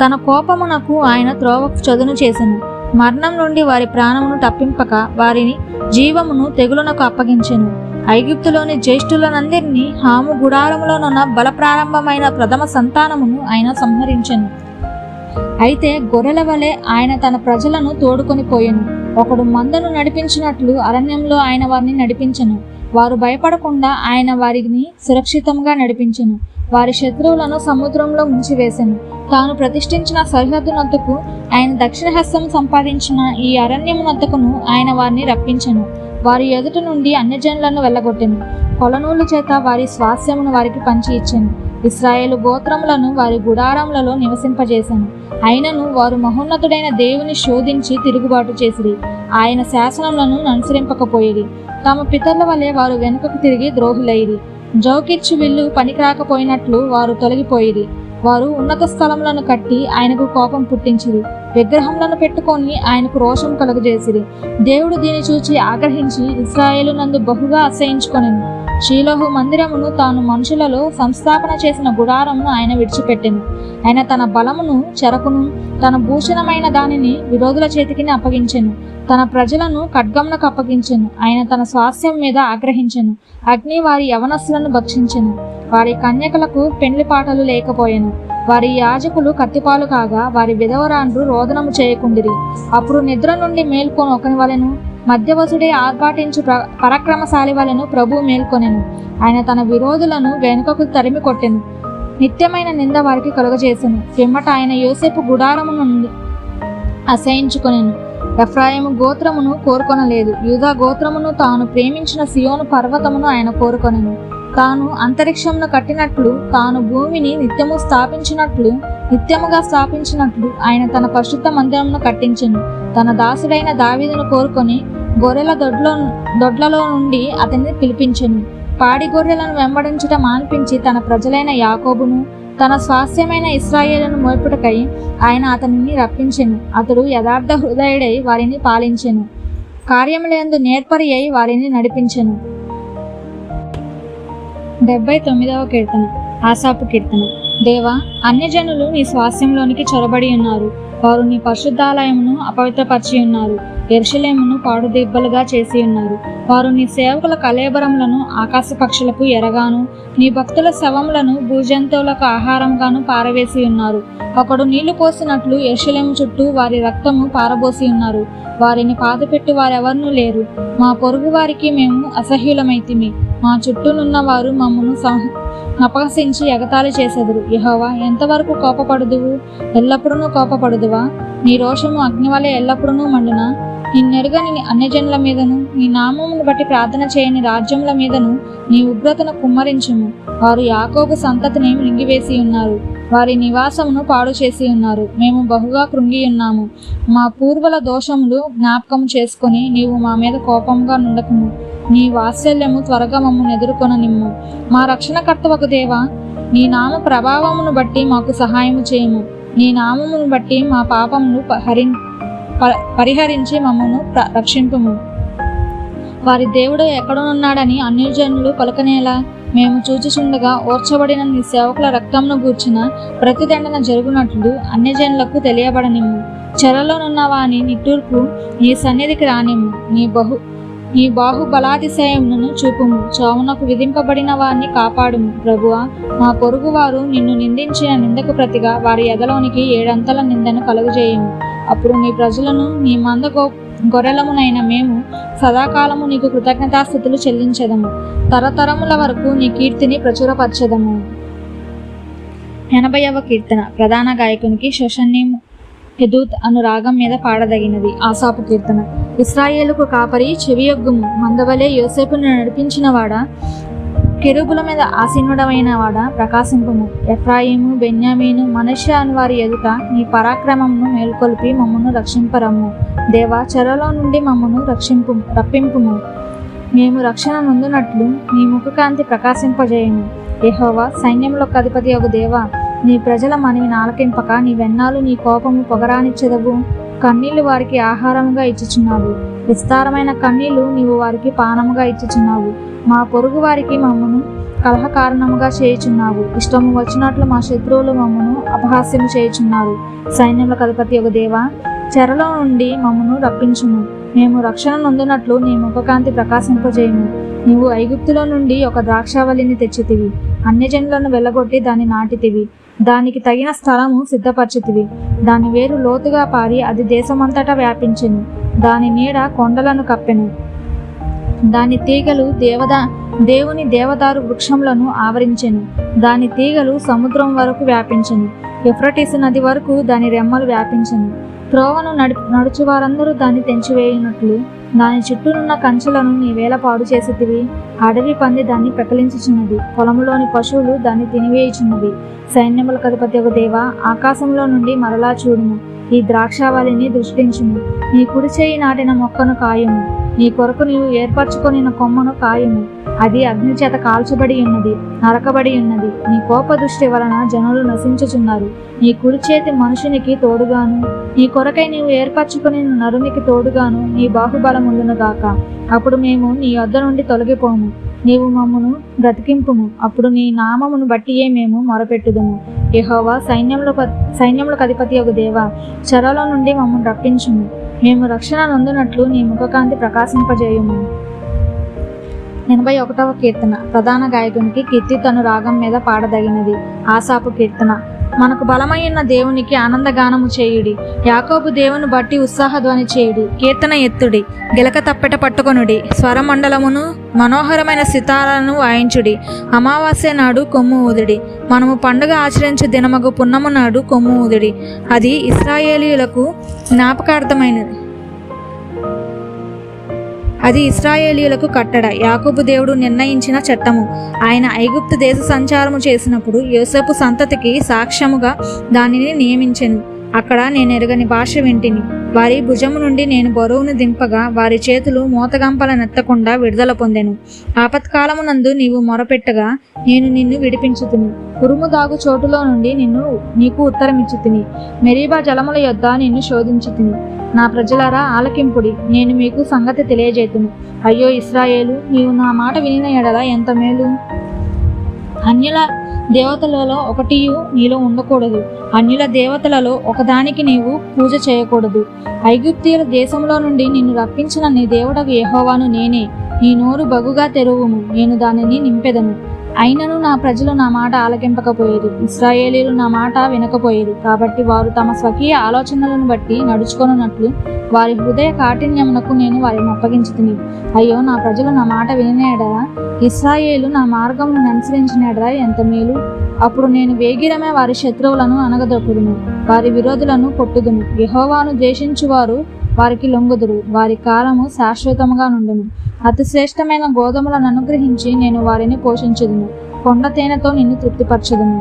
తన కోపమునకు ఆయన త్రోవకు చదును చేసెను. మరణం నుండి వారి ప్రాణమును తప్పింపక వారిని జీవమును తెగులునకు అప్పగించెను. ఐగుప్తులోని జ్యేష్ఠులనందరినీ, హాము గుడారములోనున్న బల ప్రారంభమైన ప్రథమ సంతానమును ఆయన సంహరించెను. అయితే గొర్రెల వలె ఆయన తన ప్రజలను తోడుకొని పోయెను. ఒకడు మందను నడిపించినట్లు అరణ్యంలో ఆయన వారిని నడిపించెను. వారు భయపడకుండా ఆయన వారిని సురక్షితంగా నడిపించెను. వారి శత్రువులను సముద్రంలో ముంచివేసెను. తాను ప్రతిష్ఠించిన సరిహద్దునొద్దకు, ఆయన దక్షిణ హస్తం సంపాదించిన ఈ అరణ్యమునొద్దకును ఆయన వారిని రప్పించెను. వారి ఎదుట నుండి అన్యజనులను వెళ్ళగొట్టెను. కొలనూలు చేత వారి స్వాస్యమును వారికి పంచి ఇచ్చెను. ఇశ్రాయేలు గోత్రములను వారి గుడారములలో నివసింపజేశాను. అయినను వారు మహోన్నతుడైన దేవుని శోధించి తిరుగుబాటు చేసిరి. ఆయన శాసనములను అనుసరింపకపోయిరి. తమ పితరుల వలె వారు వెనుకకు తిరిగి ద్రోహులైరి. జౌకిచ్చు విల్లు పనికిరాకపోయినట్లు వారు తొలగిపోయిరి. వారు ఉన్నత స్థలములను కట్టి ఆయనకు కోపం పుట్టించిరి. విగ్రహములను పెట్టుకొని ఆయనకు రోషం కలుగజేసిరి. దేవుడు దీన్ని చూచి ఆగ్రహించి ఇశ్రాయేలు నందు బహుగా అసహించుకొనెను. షీలోహు మందిరమును, తాను మనుషులలో సంస్థాపన చేసిన గుడారమును ఆయన విడిచిపెట్టెను. ఆయన తన బలమును, చెరకును, తన భూషణమైన దానిని విరోధుల చేతికి అప్పగించెను. తన ప్రజలను ఖడ్గమునకు అప్పగించెను. ఆయన తన స్వాస్థ్యం మీద ఆగ్రహించెను. అగ్ని వారి యవనస్సులను భక్షించెను. వారి కన్యకలకు పెండ్లి పాటలు లేకపోయెను. వారి యాజకులు కత్తిపాలు కాగా వారి విధవరాండ్రు రోదనము చేయకుండిరి. అప్పుడు నిద్ర నుండి మేల్కొని ఒకని వలెను, మధ్యవసుడే ఆర్భాటించు పరాక్రమశాలి వలెను ప్రభువు మేల్కొనెను. ఆయన తన విరోధులను వెనుకకు తరిమి కొట్టెను. నిత్యమైన నింద వారికి కలుగజేసెను. పిమ్మట ఆయన యోసేపు గుడారము నుండి అసహించుకొనెను. ఎఫ్రాయిము గోత్రమును కోరుకొనలేదు. యూదా గోత్రమును, తాను ప్రేమించిన సియోను పర్వతమును ఆయన కోరుకొనెను. తాను అంతరిక్షమును కట్టినట్లు, తాను భూమిని నిత్యముగా స్థాపించినట్లు ఆయన తన పరిశుద్ధ మందిరమును కట్టించెను. తన దాసుడైన దావీదును కోరుకొని గొర్రెల దొడ్లలో నుండి అతన్ని పిలిపించెను. పాడి గొర్రెలను వెంబడించుట మాన్పించి తన ప్రజలైన యాకోబును, తన స్వాస్థ్యమైన ఇశ్రాయేలును మోపుటకై ఆయన అతనిని రప్పించెను. అతడు యథార్థ హృదయుడై వారిని పాలించెను. కార్యములందు నేర్పరి అయి వారిని నడిపించెను. 79వ కీర్తన. ఆసాపు కీర్తన. దేవా, అన్యజనులు నీ స్వాస్థ్యంలోనికి చొరబడి ఉన్నారు. వారు నీ పరిశుద్ధాలయమును అపవిత్రపరిచి ఉన్నారు. యెరూషలేమును పాడుదిబ్బలుగా చేసి ఉన్నారు. వారు నీ సేవకుల కళేబరములను ఆకాశ పక్షులకు ఎరగాను, నీ భక్తుల శవములను భూజంతువులకు ఆహారంగాను పారవేసి ఉన్నారు. ఒకడు నీళ్లు పోసినట్లు యెరూషలేము చుట్టూ వారి రక్తము పారబోసి ఉన్నారు. వారిని పాతపెట్టి వారెవరూ లేరు. మా పొరుగు వారికి మేము అసహ్యులమైతిమి. మా చుట్టూనున్న వారు మమ్మను అపహసించి ఎగతాళి చేసెదరు. యెహోవా, ఎంతవరకు కోపపడుదువు? ఎల్లప్పుడూ కోపపడుదువా? నీ రోషము అగ్నివలె ఎల్లప్పుడూ మండునా? నిన్నెరుగని అన్యజనుల మీదను, నీ నామమును బట్టి ప్రార్థన చేయని రాజ్యముల మీదను నీ ఉగ్రతను కుమ్మరించుము. వారు యాకోబు సంతతిని మింగివేసి ఉన్నారు. వారి నివాసమును పాడు చేసి ఉన్నారు. మేము బహుగా కృంగి ఉన్నాము. మా పూర్వుల దోషములు జ్ఞాపకము చేసుకొని నీవు మా మీద కోపంగా నుండకుము. నీ వాత్సల్యము త్వరగా మమ్మల్ని ఎదుర్కొన నిమ్ము. మా రక్షణకర్తవకు దేవా, నీ నామ ప్రభావమును బట్టి మాకు సహాయము చేయము. నీ నామమును బట్టి మా పాపమును పరిహరించి మమ్మను రక్షింపుము. వారి దేవుడు ఎక్కడనున్నాడని అన్యజనులు పలుకనేలా? మేము చూచుచుండగా ఓర్చబడిన నీ సేవకుల రక్తమును గూర్చిన ప్రతిదండన జరుగునట్లు అన్యజనులకు తెలియబడనిమ్ము. చెరలోనున్న వాని నిట్టూర్పు నీ సన్నిధికి రానిమ్ము. నీ బాహుబలాతిశయమును చూపుము. చావునకు విధింపబడిన వారిని కాపాడుము. ప్రభువా, మా పొరుగు వారు నిన్ను నిందించిన నిందకు ప్రతిగా వారి ఎదలోనికి 7 అంతల నిందను కలుగజేయము. అప్పుడు నీ ప్రజలను, నీ మంద గొర్రెలమునైన మేము సదాకాలము నీకు కృతజ్ఞతాస్థుతులు చెల్లించెదము. తరతరముల వరకు నీ కీర్తిని ప్రచురపరచెదము. 80వ కీర్తన. ప్రధాన గాయకునికి శోషన్యము హెదూత్ అను రాగం మీద పాడదగినది. ఆసాపు కీర్తన. ఇశ్రాయేలుకు కాపరి, చెవియొగ్గుము. మందవలే యోసేపును నడిపించినవాడా, కెరూబుల మీద ఆసీనుడమైన వాడా, ప్రకాశింపుము. ఎఫ్రాయిము, బెన్యామీను, మనష్షే అను వారి ఎదుట నీ పరాక్రమమును మేల్కొల్పి మమ్మను రక్షింపరమ్ము. దేవా, చెరలో నుండి మమ్మను రప్పింపుము. మేము రక్షణ నొందునట్లు నీ ముఖకాంతి ప్రకాశింపజేయుము. యెహోవా సైన్యములకు అధిపతియగు దేవా, నీ ప్రజల మనవిని ఆలకింపక నీవెన్నాళ్ళు నీ కోపము పొగరానిచ్చెదవు? కన్నీళ్లు వారికి ఆహారముగా ఇచ్చుచున్నావు, విస్తారమైన కన్నీళ్లు నీవు వారికి పానముగా ఇచ్చుచున్నావు. మా పొరుగు వారికి మమ్మను కలహ కారణముగా చేయుచున్నావు. ఇష్టము వచ్చినట్లు మా శత్రువులు మమ్మను అపహాస్యము చేయుచున్నారు. సైన్యములకు అధిపతియగు దేవా, చెరలో నుండి మమ్మను రప్పించుము. మేము రక్షణ నొందునట్లు నీ ముఖకాంతి ప్రకాశింపజేయుము. నీవు ఐగుప్తులో నుండి ఒక ద్రాక్షావళిని తెచ్చితివి. అన్యజనులను వెళ్ళగొట్టి దాన్ని నాటితివి. దానికి తగిన స్థలము సిద్ధపరచితివి. దాని వేరు లోతుగా పారి అది దేశమంతటా వ్యాపించెను. దాని నీడ కొండలను కప్పెను. దాని తీగలు దేవుని దేవదారు వృక్షములను ఆవరించెను. దాని తీగలు సముద్రం వరకు వ్యాపించెను. యూఫ్రటీసు నది వరకు దాని రెమ్మలు వ్యాపించెను. త్రోవను నడుచు వారందరూ దాన్ని తెంచివేయునట్లు దాని చుట్టూనున్న కంచెలను నీవేళ పాడు చేసితివి. అడవి పంది దాన్ని పెకలించుచున్నది, పొలములోని పశువులు దాన్ని తినివేయుచున్నవి. సైన్యములకు అధిపతియగు దేవా, ఆకాశంలో నుండి మరలా చూడుము. ఈ ద్రాక్షావళిని దృష్టించుము. నీ కుడి చేయి నాటిన మొక్కను కాయుము. నీ కొరకు నీవు ఏర్పరచుకొనిన కొమ్మను కాయుము. అది అగ్ని చేత కాల్చబడి ఉన్నది, నరకబడి ఉన్నది. నీ కోప దృష్టి వలన జనులు నశించుచున్నారు. నీ కుడి చేతి మనుషునికి తోడుగాను, నీ కొరకై నీవు ఏర్పరచుకుని నరునికి తోడుగాను నీ బాహుబలముండును గాక. అప్పుడు మేము నీ యొద్ద నుండి తొలగిపోము. నీవు మమ్మను బ్రతికింపుము. అప్పుడు నీ నామమును బట్టియే మేము మొరపెట్టుదుము. యెహోవా సైన్యములకు అధిపతియగు దేవా, చెరలో నుండి మమ్మను రప్పించుము. మేము రక్షణ నొందునట్లు నీ ముఖకాంతి ప్రకాశింపజేయుము. 81వ కీర్తన. ప్రధాన గాయకునికి కీర్తితను రాగం మీద పాడదగినది. ఆసాపు కీర్తన. మనకు బలమైన దేవునికి ఆనందగానము చేయుడి. యాకోబు దేవుని బట్టి ఉత్సాహధ్వని చేయుడి. కీర్తన ఎత్తుడి, గిలక తప్పెట పట్టుకొనుడి. స్వరమండలమును మనోహరమైన సితారాలను వాయించుడి. అమావాస్య నాడు కొమ్ము ఊదుడి. మనము పండుగ ఆచరించే దినమగు పున్నము నాడు కొమ్ము ఊదుడి. అది ఇశ్రాయేలీయులకు జ్ఞాపకార్థమైనది. అది ఇశ్రాయేలీయులకు కట్టడ, యాకోబు దేవుడు నిర్ణయించిన చట్టము. ఆయన ఐగుప్తు దేశ సంచారము చేసినప్పుడు యోసేపు సంతతికి సాక్ష్యముగా దానిని నియమించెను. అక్కడ నేను ఎరగని భాష వింటిని. వారి భుజము నుండి నేను బరువును దింపగా వారి చేతులు మోతగంపలనెత్తకుండా విడుదల పొందెను. ఆపత్కాలమునందు నీవు మొరపెట్టగా నేను నిన్ను విడిపించుతిని. ఉరుము దాగు చోటులో నుండి నీకు ఉత్తరమిచ్చుతిని. మెరీబా జలముల యొద్ద నిన్ను శోధించుతిని. నా ప్రజలారా ఆలకింపుడి, నేను మీకు సంగతి తెలియజేతును. అయ్యో ఇశ్రాయేలు, నీవు నా మాట వినిన ఎడల ఎంత మేలు. అన్యుల దేవతలలో ఒకటియు నీలో ఉండకూడదు. అన్యుల దేవతలలో ఒకదానికి నీవు పూజ చేయకూడదు. ఐగుప్తీయుల దేశంలో నుండి నిన్ను రప్పించిన నీ దేవుడగు యెహోవాను నేనే. నీ నోరు బగుగా తెరువుము, నేను దానిని నింపెదను. అయినను నా ప్రజలు నా మాట ఆలకింపకపోయేది, ఇశ్రాయేలీయులు నా మాట వినకపోయేది. కాబట్టి వారు తమ స్వకీయ ఆలోచనలను బట్టి నడుచుకొనున్నట్లు వారి హృదయ కాఠిన్యమునకు నేను వారిని అప్పగించుతిని. అయ్యో నా ప్రజలు నా మాట వినినేడరా, ఇశ్రాయేలు నా మార్గమును అనుసరించినేడరా ఎంత మేలు. అప్పుడు నేను వేగిరమే వారి శత్రువులను అనగదొక్కుదును, వారి విరోధులను కొట్టుదును. యెహోవాను ద్వేషించువారు వారికి లొంగుదురు, వారి కాలము శాశ్వతముగా నుండును. అతి శ్రేష్టమైన గోధుమలను అనుగ్రహించి నేను వారిని పోషించుదును. కొండ తేనెతో నిన్ను తృప్తిపరచుదును.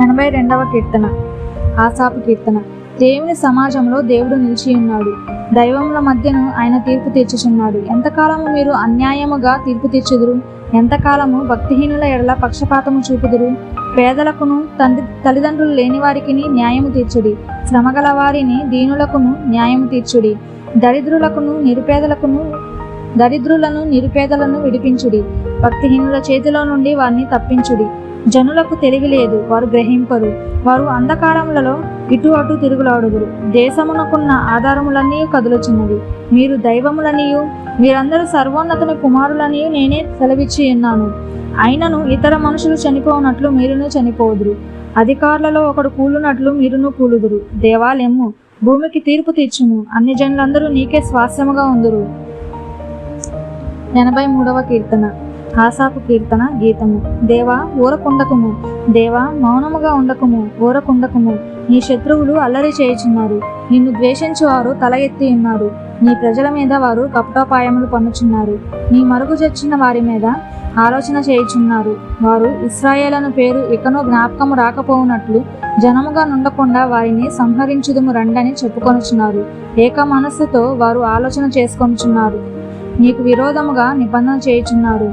82వ కీర్తన. ఆసాపు కీర్తన. దేవుని సమాజంలో దేవుడు నిలిచి ఉన్నాడు. దైవముల మధ్యను ఆయన తీర్పు తీర్చుచున్నాడు. ఎంతకాలము మీరు అన్యాయముగా తీర్పు తీర్చుదురు? ఎంతకాలము భక్తిహీనుల ఎడల పక్షపాతము చూపుదురు? పేదలకును తల్లిదండ్రులు లేని వారికి న్యాయము తీర్చుడి. శ్రమగల వారిని దీనులకును న్యాయము తీర్చుడి. దరిద్రులను నిరుపేదలను విడిపించుడి. భక్తిహీనుల చేతిలో నుండి వారిని తప్పించుడి. జనులకు తెలివి లేదు, వారు గ్రహింపరు. వారు అంధకారములలో ఇటు అటు తిరుగులాడుదురు. దేశమునకున్న ఆధారములన్నీ కదులుచున్నవి. మీరు దైవములనియు మీరందరూ సర్వోన్నతుని కుమారులనియు నేనే సెలవిచ్చి ఉన్నాను. అయినను ఇతర మనుషులు చనిపోనట్లు మీరును చనిపోదురు. అధికారులలో ఒకడు కూలునట్లు మీరును కూలుదురు. దేవాలయము భూమికి తీర్పు తీర్చుము. అన్ని జనులందరూ నీకే స్వాస్యముగా ఉందురు. 83వ కీర్తన. ఆసాపు కీర్తన. గీతము. దేవా ఊరకుండకుము, దేవా మౌనముగా ఉండకుము, ఊరకుండకుము. నీ శత్రువులు అల్లరి చేయుచున్నారు. నిన్ను ద్వేషించువారు తల ఎత్తి ఉన్నారు. నీ ప్రజల మీద వారు కపటోపాయములు పన్నుచున్నారు. నీ మరుగు చచ్చిన వారి మీద ఆలోచన చేయుచున్నారు. వారు ఇశ్రాయేలను పేరు ఇకను జ్ఞాపకము రాకపోవునట్లు జనముగా నుండకుండా వారిని సంహరించుదుము రండని చెప్పుకొనుచున్నారు. ఏక మనస్సుతో వారు ఆలోచన చేసుకొనుచున్నారు. నీకు విరోధముగా నిబంధన చేయుచున్నారు.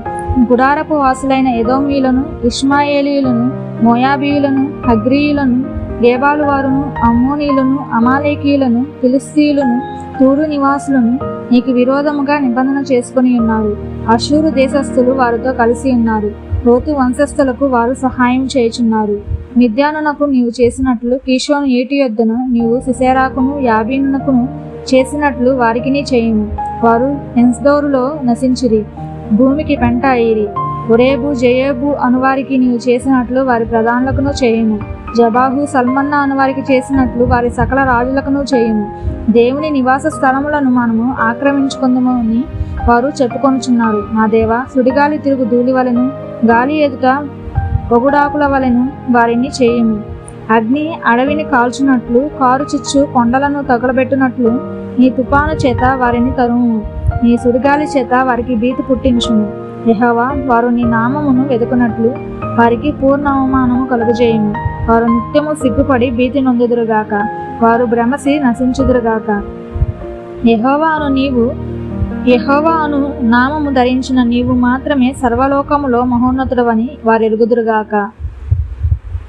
గుడారపు వాసులైన ఎదోమీయులను, ఇష్మాయేలీయులను, మోయాబీయులను, హగ్రీయులను, గేబాలు వారును, అమ్మోనీయులను, అమాలేకీయులను, ఫిలిస్తీయులను, తూరు నివాసులను నీకు విరోధముగా నిబంధన చేసుకుని ఉన్నారు. అషూరు దేశస్థులు వారితో కలిసి ఉన్నారు. లోతు వంశస్థులకు వారు సహాయం చేయుచున్నారు. మిద్యానునకు నీవు చేసినట్లు కీషోను ఏటి యొద్దను నీవు సిసెరాకును యాబీనునకును చేసినట్లు వారికిని చేయుము. వారు ఎన్స్దోరులో నశించిరి, భూమికి పెంట అయ్యిరి. ఒరేబు జయేబు అనువారికి నీవు చేసినట్లు వారి ప్రధానులకును చేయుము. జబాహు సల్మన్నా అనువారికి చేసినట్లు వారి సకల రాజులకును చేయుము. దేవుని నివాస స్థలములను మనము ఆక్రమించుకుందాము అని వారు చెప్పుకొనుచున్నారు. నా దేవా, సుడిగాలి తిరుగు ధూళి వలెను, గాలి ఎదుట పొగుడాకుల వలెను వారిని చేయుము. అగ్ని అడవిని కాల్చునట్లు, కారు చిచ్చు కొండలను తగలబెట్టునట్లు నీ తుఫాను చేత వారిని తరుము. నీ సుడిగాలి చేత వారికి భీతి పుట్టించుము. యెహోవా, వారు నీ నామమును వెదుకున్నట్లు వారికి పూర్ణ అవమానము కలుగజేయుము. వారు నిత్యము సిగ్గుపడి భీతి నొందుదురుగాక. వారు భ్రమసి నశించుదురుగాక. యెహోవా అను నామము ధరించిన నీవు మాత్రమే సర్వలోకములో మహోన్నతుడవని వారు ఎరుగుదురుగాక.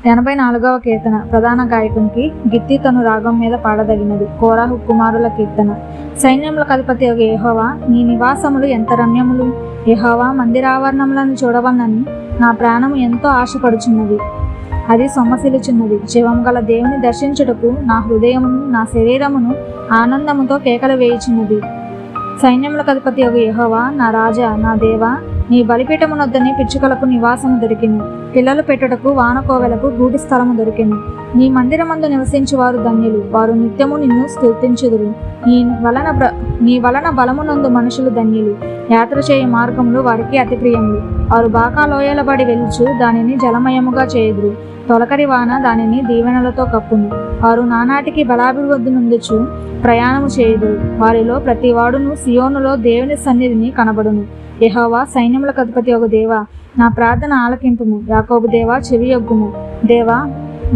84వ కీర్తన. ప్రధాన గాయకునికి గిత్తీతను రాగం మీద పాడదగినది. కోరాహు కుమారుల కీర్తన. సైన్యములకు అధిపతి యెహోవా, నీ నివాసములు ఎంత రమ్యములు! యెహోవా, మందిరావరణములను చూడవలనని నా ప్రాణము ఎంతో ఆశపడుచున్నది. అది సొమ్మసిలుచున్నది. జీవము గల దేవుని దర్శించుటకు నా హృదయమును నా శరీరమును ఆనందముతో కేకలు వేయుచున్నది. సైన్యములకు అధిపతి యెహోవా, నా రాజా, నా దేవా, నీ బలిపీఠమునొద్దని పిచ్చుకలకు నివాసము దొరికెను. పిల్లలు పెట్టుటకు వానకోవెలకు గూటి స్థలము దొరికెను. నీ మందిరమందు నివసించువారు ధన్యులు. వారు నిత్యము నిన్ను స్తుతించుదురు. నీ వలన బలమునందు మనుషులు ధన్యులు. యాత్ర చేయు మార్గములు వారికి అతి ప్రియములు. వారు బాకా లోయలబడి వెలుచు దానిని జలమయముగా చేయుదురు. తొలకరి వాన దానిని దీవెనలతో కప్పును. వారు నానాటికి బలాభివృద్ధి నొందుచు ప్రయాణము చేయుదురు. వారిలో ప్రతి వాడును సియోనులో దేవుని సన్నిధిని కనబడును. యెహోవా, సైన్యములకు అధిపతి ఒక దేవా, నా ప్రార్థన ఆలకింపుము. యాకోబు దేవా, చెవియొగ్గుము. దేవా,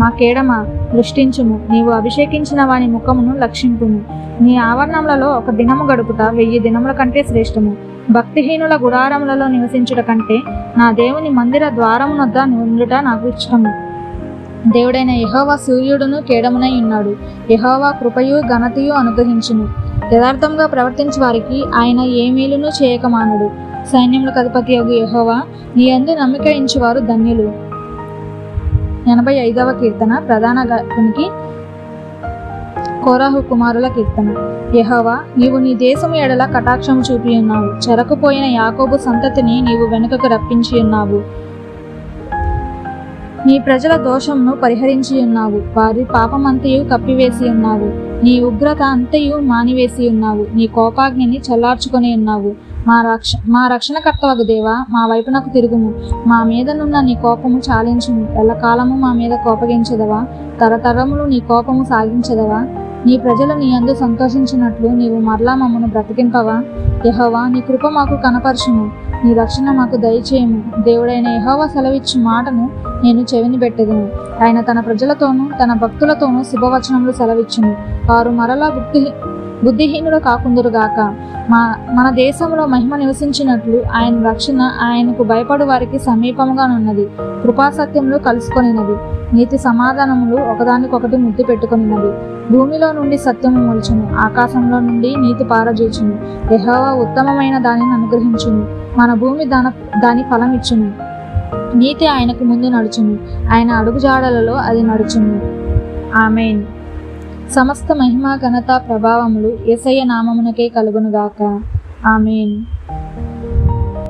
మా కేడమా, దృష్టించుము. నీవు అభిషేకించిన వాని ముఖమును లక్షింపుము. నీ ఆవరణములలో ఒక దినము గడుపుట 1000 దినముల కంటే శ్రేష్టము. భక్తిహీనుల గుడారములలో నివసించుట కంటే నా దేవుని మందిర ద్వారమునొద్ద నుండుట నాకు ఇష్టము. దేవుడైన యెహోవా సూర్యుడును కేడమునై ఉన్నాడు. యెహోవా కృపయు ఘనతయు అనుగ్రహించును. యథార్థంగా ప్రవర్తించు వారికి ఆయన ఏ మేలును చేయకమానడు. సైన్యములకు అధిపతి యెహోవా, నీ యందు నమ్మిక ఇంచువారు ధన్యులు. 85వ కీర్తన. ప్రధాన గాయకునికి కోరాహు కుమారుల కీర్తన. యెహోవా, నీవు నీ దేశము ఎడల కటాక్షము చూపి ఉన్నావు. చెరకుపోయిన యాకోబు సంతతిని నీవు వెనుకకు రప్పించి ఉన్నావు. నీ ప్రజల దోషమును పరిహరించి ఉన్నావు. వారి పాపమంతయు కప్పివేసి ఉన్నావు. నీ ఉగ్రత అంతయు మానివేసి ఉన్నావు. నీ కోపాగ్నిని చల్లార్చుకొని ఉన్నావు. మా రక్షణకర్తవగు దేవా, మా వైపునకు తిరుగుము. మా మీదనున్న నీ కోపము చాలించుము. ఎల్లకాలము మా మీద కోపగించదవా? తరతరములు నీ కోపము సాగించదవా? నీ ప్రజలు నీ యందు సంతోషించినట్లు నీవు మరలా మమ్మను బ్రతికింపవా? యెహోవా, నీ కృప మాకు కనపరచుము. నీ రక్షణ మాకు దయచేయము. దేవుడైన యెహోవా సెలవిచ్చు మాటను నేను చెవిని పెట్టెదను. ఆయన తన ప్రజలతోనూ తన భక్తులతోనూ శుభవచనములు సెలవిచ్చును. వారు మరలా బుద్ధిహీనులు కాకుందురుగాక. మన దేశంలో మహిమ నివసించినట్లు ఆయన రక్షణ ఆయనకు భయపడు వారికి సమీపముగానున్నది. కృపాసత్యములు కలుసుకొనినది. నీతి సమాధానములు ఒకదానికొకటి ముద్దు పెట్టుకొనినవి. భూమిలో నుండి సత్యము మొలుచును. ఆకాశంలో నుండి నీతి పారజూచును. యెహోవా ఉత్తమమైన దానిని అనుగ్రహించును. మన భూమి దాని ఫలమిచ్చును. నీతి ఆయనకు ముందు నడుచును. ఆయన అడుగుజాడలలో అది నడుచును. ఆమేన్. సమస్త మహిమ ఘనత ప్రభావములు యేసయ్య నామమునకే కలుగునుగాక. ఆమేన్.